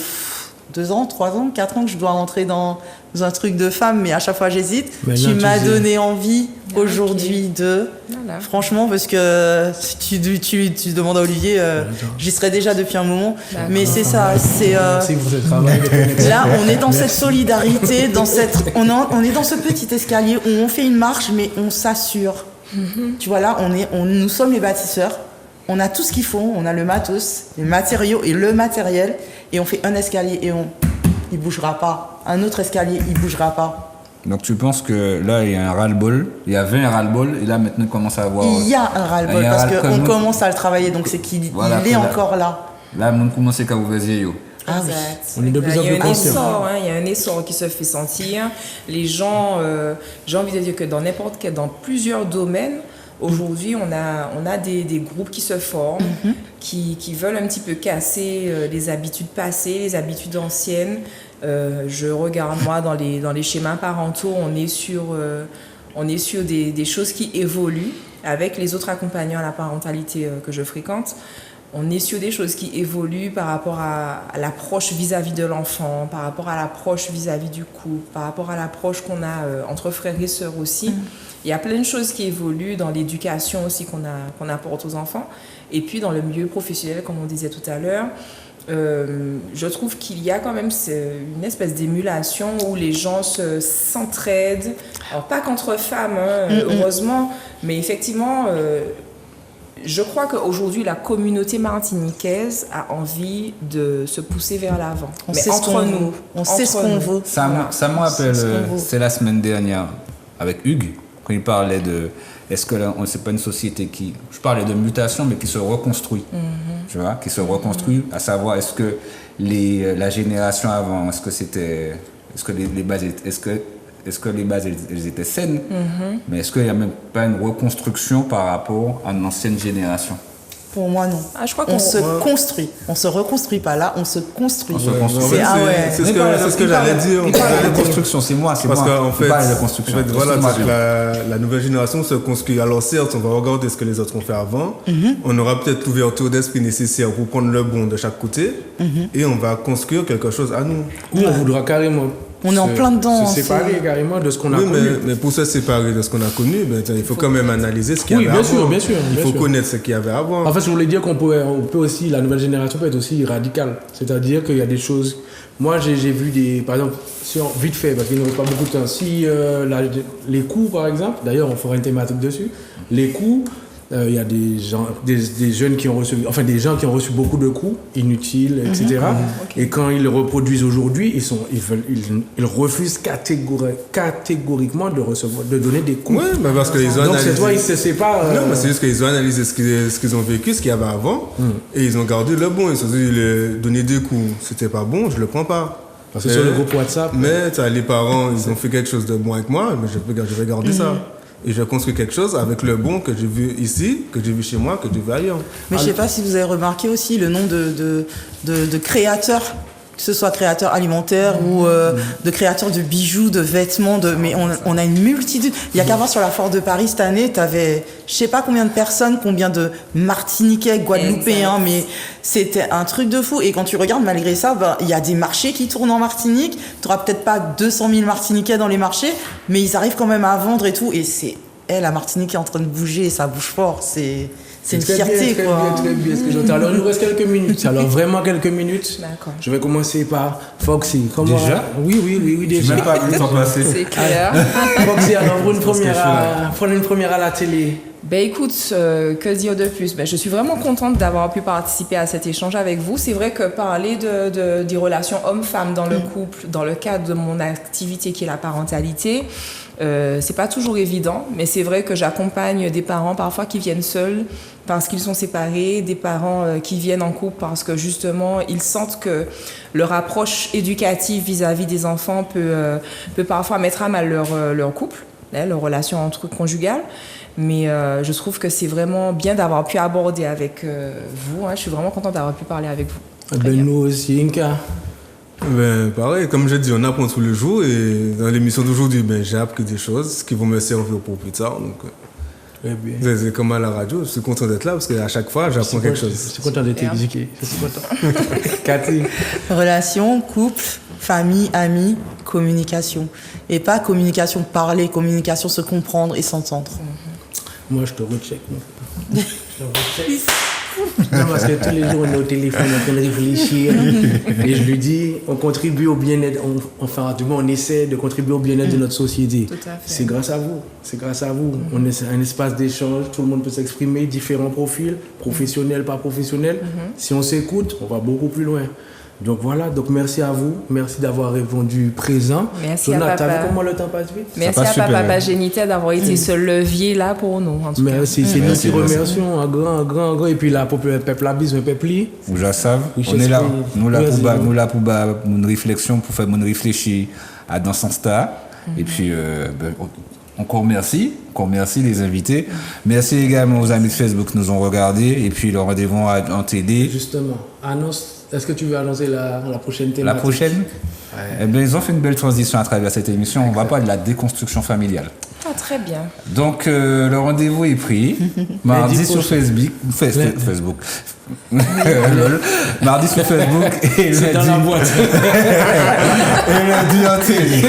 2 ans, 3 ans, 4 ans que je dois rentrer dans un truc de femme, mais à chaque fois j'hésite. Tu m'as donné envie aujourd'hui de... Voilà. Franchement, parce que si tu demandes à Olivier, j'y serais déjà depuis un moment. D'accord. Mais c'est ça, c'est... Merci pour ce travail. Là, on est dans cette solidarité, on est dans ce petit escalier où on fait une marche, mais on s'assure. Tu vois, là, nous sommes les bâtisseurs. On a tout ce qu'il faut, on a le matos, les matériaux et le matériel, et on fait un escalier et il bougera pas. Un autre escalier, il bougera pas. Donc tu penses que là, il y a un ras-le-bol, il y avait un ras-le-bol, et là maintenant, il commence à avoir... Il y a un ras-le-bol, parce qu'on commence à le travailler, donc c'est qu'il est encore là. Là, on commence à vous dire. Ah oui. On est de plus en plus conscients. Il y a un essor qui se fait sentir. Les gens, j'ai envie de dire que dans plusieurs domaines, aujourd'hui, on a des groupes qui se forment, qui veulent un petit peu casser les habitudes passées, les habitudes anciennes. Je regarde, moi, dans les schémas parentaux, on est sur des choses qui évoluent avec les autres accompagnants à la parentalité que je fréquente. On est sur des choses qui évoluent par rapport à l'approche vis-à-vis de l'enfant, par rapport à l'approche vis-à-vis du couple, par rapport à l'approche qu'on a entre frères et sœurs aussi. Il y a plein de choses qui évoluent dans l'éducation aussi qu'on apporte aux enfants. Et puis dans le milieu professionnel, comme on disait tout à l'heure, je trouve qu'il y a quand même une espèce d'émulation où les gens s'entraident. Alors pas qu'entre femmes, heureusement, mais effectivement... je crois qu'aujourd'hui, la communauté martiniquaise a envie de se pousser vers l'avant. On sait ce qu'on veut. Ça me rappelle, c'est la semaine dernière, avec Hugues, quand il parlait de... Est-ce que là, c'est pas une société qui... Je parlais de mutation, mais qui se reconstruit. Tu vois, qui se reconstruit, à savoir, est-ce que la génération avant, est-ce que les bases... Est-ce que les bases elles étaient saines, mais est-ce qu'il n'y a même pas une reconstruction par rapport à une ancienne génération? Pour moi, non. Je crois qu'on se construit. On ne se reconstruit pas là, on se construit. C'est ce que j'allais dire. Il parle de construction, c'est moi. Parce qu'en fait, voilà, la nouvelle génération se construit. Alors certes, on va regarder ce que les autres ont fait avant. On aura peut-être l'ouverture d'esprit nécessaire pour prendre le bon de chaque côté. Et on va construire quelque chose à nous. Ou on voudra carrément... On est en plein dedans. Se séparer carrément de ce qu'on a connu. Mais pour se séparer de ce qu'on a connu, il faut quand même analyser ce qu'il y avait avant. Bien sûr. Il faut connaître ce qu'il y avait avant. En fait, je voulais dire qu'on peut aussi, la nouvelle génération peut être aussi radicale. C'est-à-dire qu'il y a des choses... Moi, j'ai vu par exemple, vite fait, parce qu'il ne reste pas beaucoup de temps, si les coups, par exemple, d'ailleurs, on fera une thématique dessus, les coups... Il y a des jeunes qui ont reçu, enfin des gens qui ont reçu beaucoup de coups inutiles, etc. Et quand ils reproduisent aujourd'hui, ils refusent catégoriquement de donner des coups. Oui, mais parce qu'ils ont donc analysé. C'est toi, ils se séparent. Non, mais c'est juste qu'ils ont analysé ce qu'ils ont vécu, ce qu'il y avait avant, et ils ont gardé le bon. Ils se sont dit, donner des coups, c'était pas bon, je le prends pas. Parce que sur le groupe WhatsApp. Mais les parents, ils ont fait quelque chose de bon avec moi, mais je vais garder ça. Et je construis quelque chose avec le bon que j'ai vu ici, que j'ai vu chez moi, que j'ai vu ailleurs. Mais je ne sais pas si vous avez remarqué aussi le nom de créateurs, que ce soit créateurs alimentaires ou de créateurs de bijoux, de vêtements. Mais on a une multitude. Il n'y a qu'à voir sur la Foire de Paris cette année, tu avais je ne sais pas combien de personnes, combien de Martiniquais, Guadeloupéens, mais c'était un truc de fou. Et quand tu regardes, malgré ça, il y a des marchés qui tournent en Martinique. Tu n'auras peut-être pas 200 000 Martiniquais dans les marchés, mais ils arrivent quand même à vendre et tout. Et c'est la Martinique est en train de bouger et ça bouge fort. C'est une fierté, quoi. Très bien ce que j'entends. Alors, il nous reste quelques minutes. Alors, vraiment quelques minutes. D'accord. Je vais commencer par Foxy. Déjà? Oui, déjà. Je ne même pas le temps passer. C'est clair. Foxy, alors, prendre une première à la télé. Écoute, que dire de plus? Je suis vraiment contente d'avoir pu participer à cet échange avec vous. C'est vrai que parler des relations hommes-femmes dans le couple, dans le cadre de mon activité qui est la parentalité, c'est pas toujours évident, mais c'est vrai que j'accompagne des parents parfois qui viennent seuls parce qu'ils sont séparés, des parents qui viennent en couple parce que justement ils sentent que leur approche éducative vis-à-vis des enfants peut parfois mettre à mal leur couple, leur relation entre conjugale. Mais je trouve que c'est vraiment bien d'avoir pu aborder avec vous. Je suis vraiment contente d'avoir pu parler avec vous. Nous aussi, Inka. Pareil, comme j'ai dit, on apprend tous les jours et dans l'émission d'aujourd'hui, j'ai appris des choses qui vont me servir pour plus tard. Donc, C'est comme à la radio, je suis content d'être là parce qu'à chaque fois, j'apprends quelque chose. Je suis content d'être éduqué. Je suis content. Cathy. Relation, couple, famille, amis, communication. Et pas communication parler, communication se comprendre et s'entendre. Moi, je te recheck. Je te recheck. Non, parce que tous les jours, on est au téléphone, on est en train de réfléchir. Et je lui dis, on contribue au bien-être, enfin, du moins, on essaie de contribuer au bien-être de notre société. Tout à fait. C'est grâce à vous. C'est grâce à vous. On est un espace d'échange, tout le monde peut s'exprimer, différents profils, professionnels, pas professionnels. Si on s'écoute, on va beaucoup plus loin. Donc voilà, donc merci à vous, merci d'avoir répondu présent. Merci Jonathan, à papa. t'as vu comment le temps passe vite? Merci à papa Génité d'avoir été ce levier là pour nous. En tout cas. Merci, c'est nous qui remercions, un grand. Et puis là, pour le peuple a besoin, le peuple. Vous le savez, on est là, nous là pour une réflexion, pour faire une réfléchir à dans ce sens-là. Et puis, encore merci les invités. Merci également aux amis de Facebook qui nous ont regardés. Et puis le rendez-vous en télé. Justement, est-ce que tu veux annoncer la prochaine thématique? La prochaine? Eh bien, ils ont fait une belle transition à travers cette émission. On va parler de la déconstruction familiale. Ah, très bien. Donc, le rendez-vous est pris. Mardi sur Facebook. Mardi sur Facebook et C'est dans la boîte. et lundi en télé.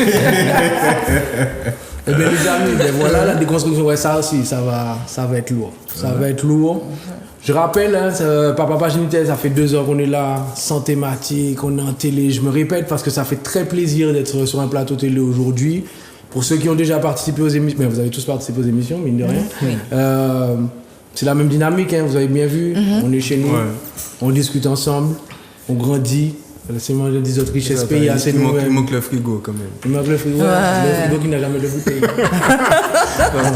Eh bien, les amis, ben voilà, la déconstruction, ouais, ça aussi, ça va être lourd. Ça va être lourd. Je rappelle, hein, Papa Génité, ça fait 2 heures qu'on est là, sans thématique, on est en télé. Je me répète parce que ça fait très plaisir d'être sur un plateau télé aujourd'hui. Pour ceux qui ont déjà participé aux émissions, mais vous avez tous participé aux émissions, mine de rien. Oui. C'est la même dynamique, hein, vous avez bien vu. On est chez nous, on discute ensemble, on grandit. C'est moi, je dis autres richesses pays, c'est nous. Il manque le frigo quand même. Il manque le frigo, le frigo qui n'a jamais de bouteille. Parce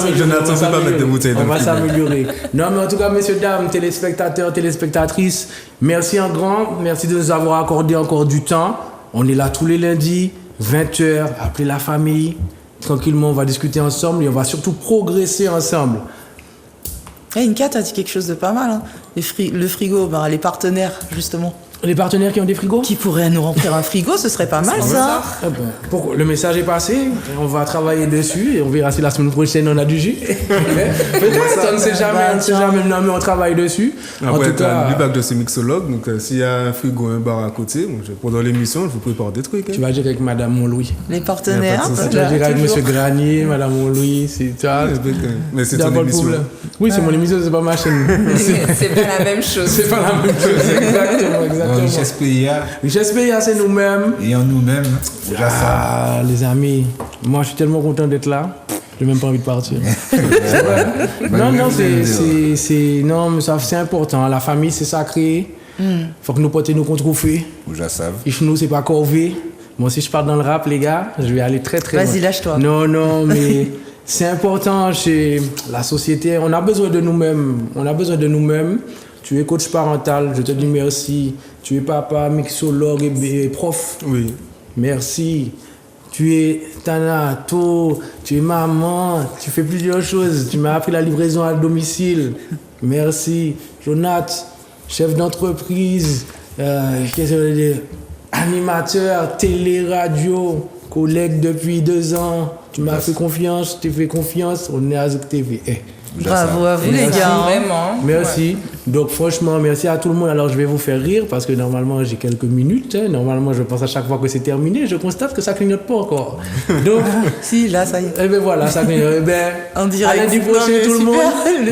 que Jonathan ne peut pas mettre de bouteille. On va s'améliorer. Non, mais en tout cas, messieurs, dames, téléspectateurs, téléspectatrices, merci en grand. Merci de nous avoir accordé encore du temps. On est là tous les lundis, 20h. Appelez la famille. Tranquillement, on va discuter ensemble et on va surtout progresser ensemble. Inka, t'as dit quelque chose de pas mal. Hein. Le frigo, les partenaires, justement. Les partenaires qui ont des frigos? Qui pourraient nous remplir un frigo, ce serait pas mal ça. Le message est passé, on va travailler dessus et on verra si la semaine prochaine on a du jus. Peut-être, on ne sait jamais, non, mais on travaille dessus. Après, en tout cas, du bac de ce mixologue, donc s'il y a un frigo, un bar à côté, pendant l'émission, je vous prépare des trucs. Hein. Tu vas dire avec Madame Montlouis. Les partenaires. Tu vas dire avec Monsieur Granier, Madame Montlouis, c'est ça. Mais c'est ton émission. Oui, c'est mon émission, c'est pas ma chaîne. C'est pas la même chose. C'est pas la même chose, exactement. Richesse PIA. Richesse PIA, c'est nous-mêmes. Et en nous-mêmes, les amis, moi je suis tellement content d'être là. J'ai même pas envie de partir. Non, c'est important. La famille, c'est sacré. Faut que nous portions nos contre-faits. Et chez nous, c'est pas corvée. Moi, si je pars dans le rap, les gars, je vais aller très très loin. Vas-y, lâche-toi. Non, mais c'est important chez la société. On a besoin de nous-mêmes. Tu es coach parental, je te dis merci. Tu es papa, mixologue et prof. Oui. Merci. Tu es tanato, tu es maman, tu fais plusieurs choses. Tu m'as appris la livraison à domicile. Merci. Jonathan, chef d'entreprise, animateur, télé, radio, collègue depuis 2 ans. Tu m'as fait confiance, tu t'es fait confiance. On est à Zouk TV. Bravo à vous les gars. Vraiment. Merci. Ouais. Donc franchement, merci à tout le monde. Alors je vais vous faire rire parce que normalement j'ai quelques minutes. Hein. Normalement je pense à chaque fois que c'est terminé. Je constate que ça clignote pas encore. Donc si, là ça y est. Eh bien voilà, ça clignote. Eh bien, on dirait à lundi prochain tout le monde.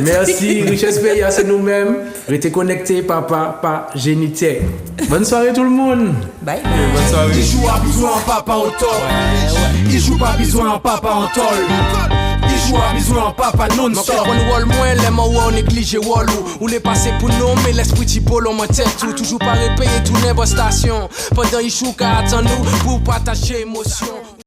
Merci. Richesse PIA, c'est nous-mêmes. Restez connectés, papa Génité. Bonne soirée tout le monde. Bye. Bonne soirée. Il joue à bisous en papa en tol. Il joue pas bisous en papa en tol. Il joue à bisous en papa non-stop. On wall moins les mots on néglige wall ou les passer pour nous mais l'esprit typolo en tête tout toujours pas repayer tout n'importe station pendant il chou qu'à attendre nous pour partager émotion.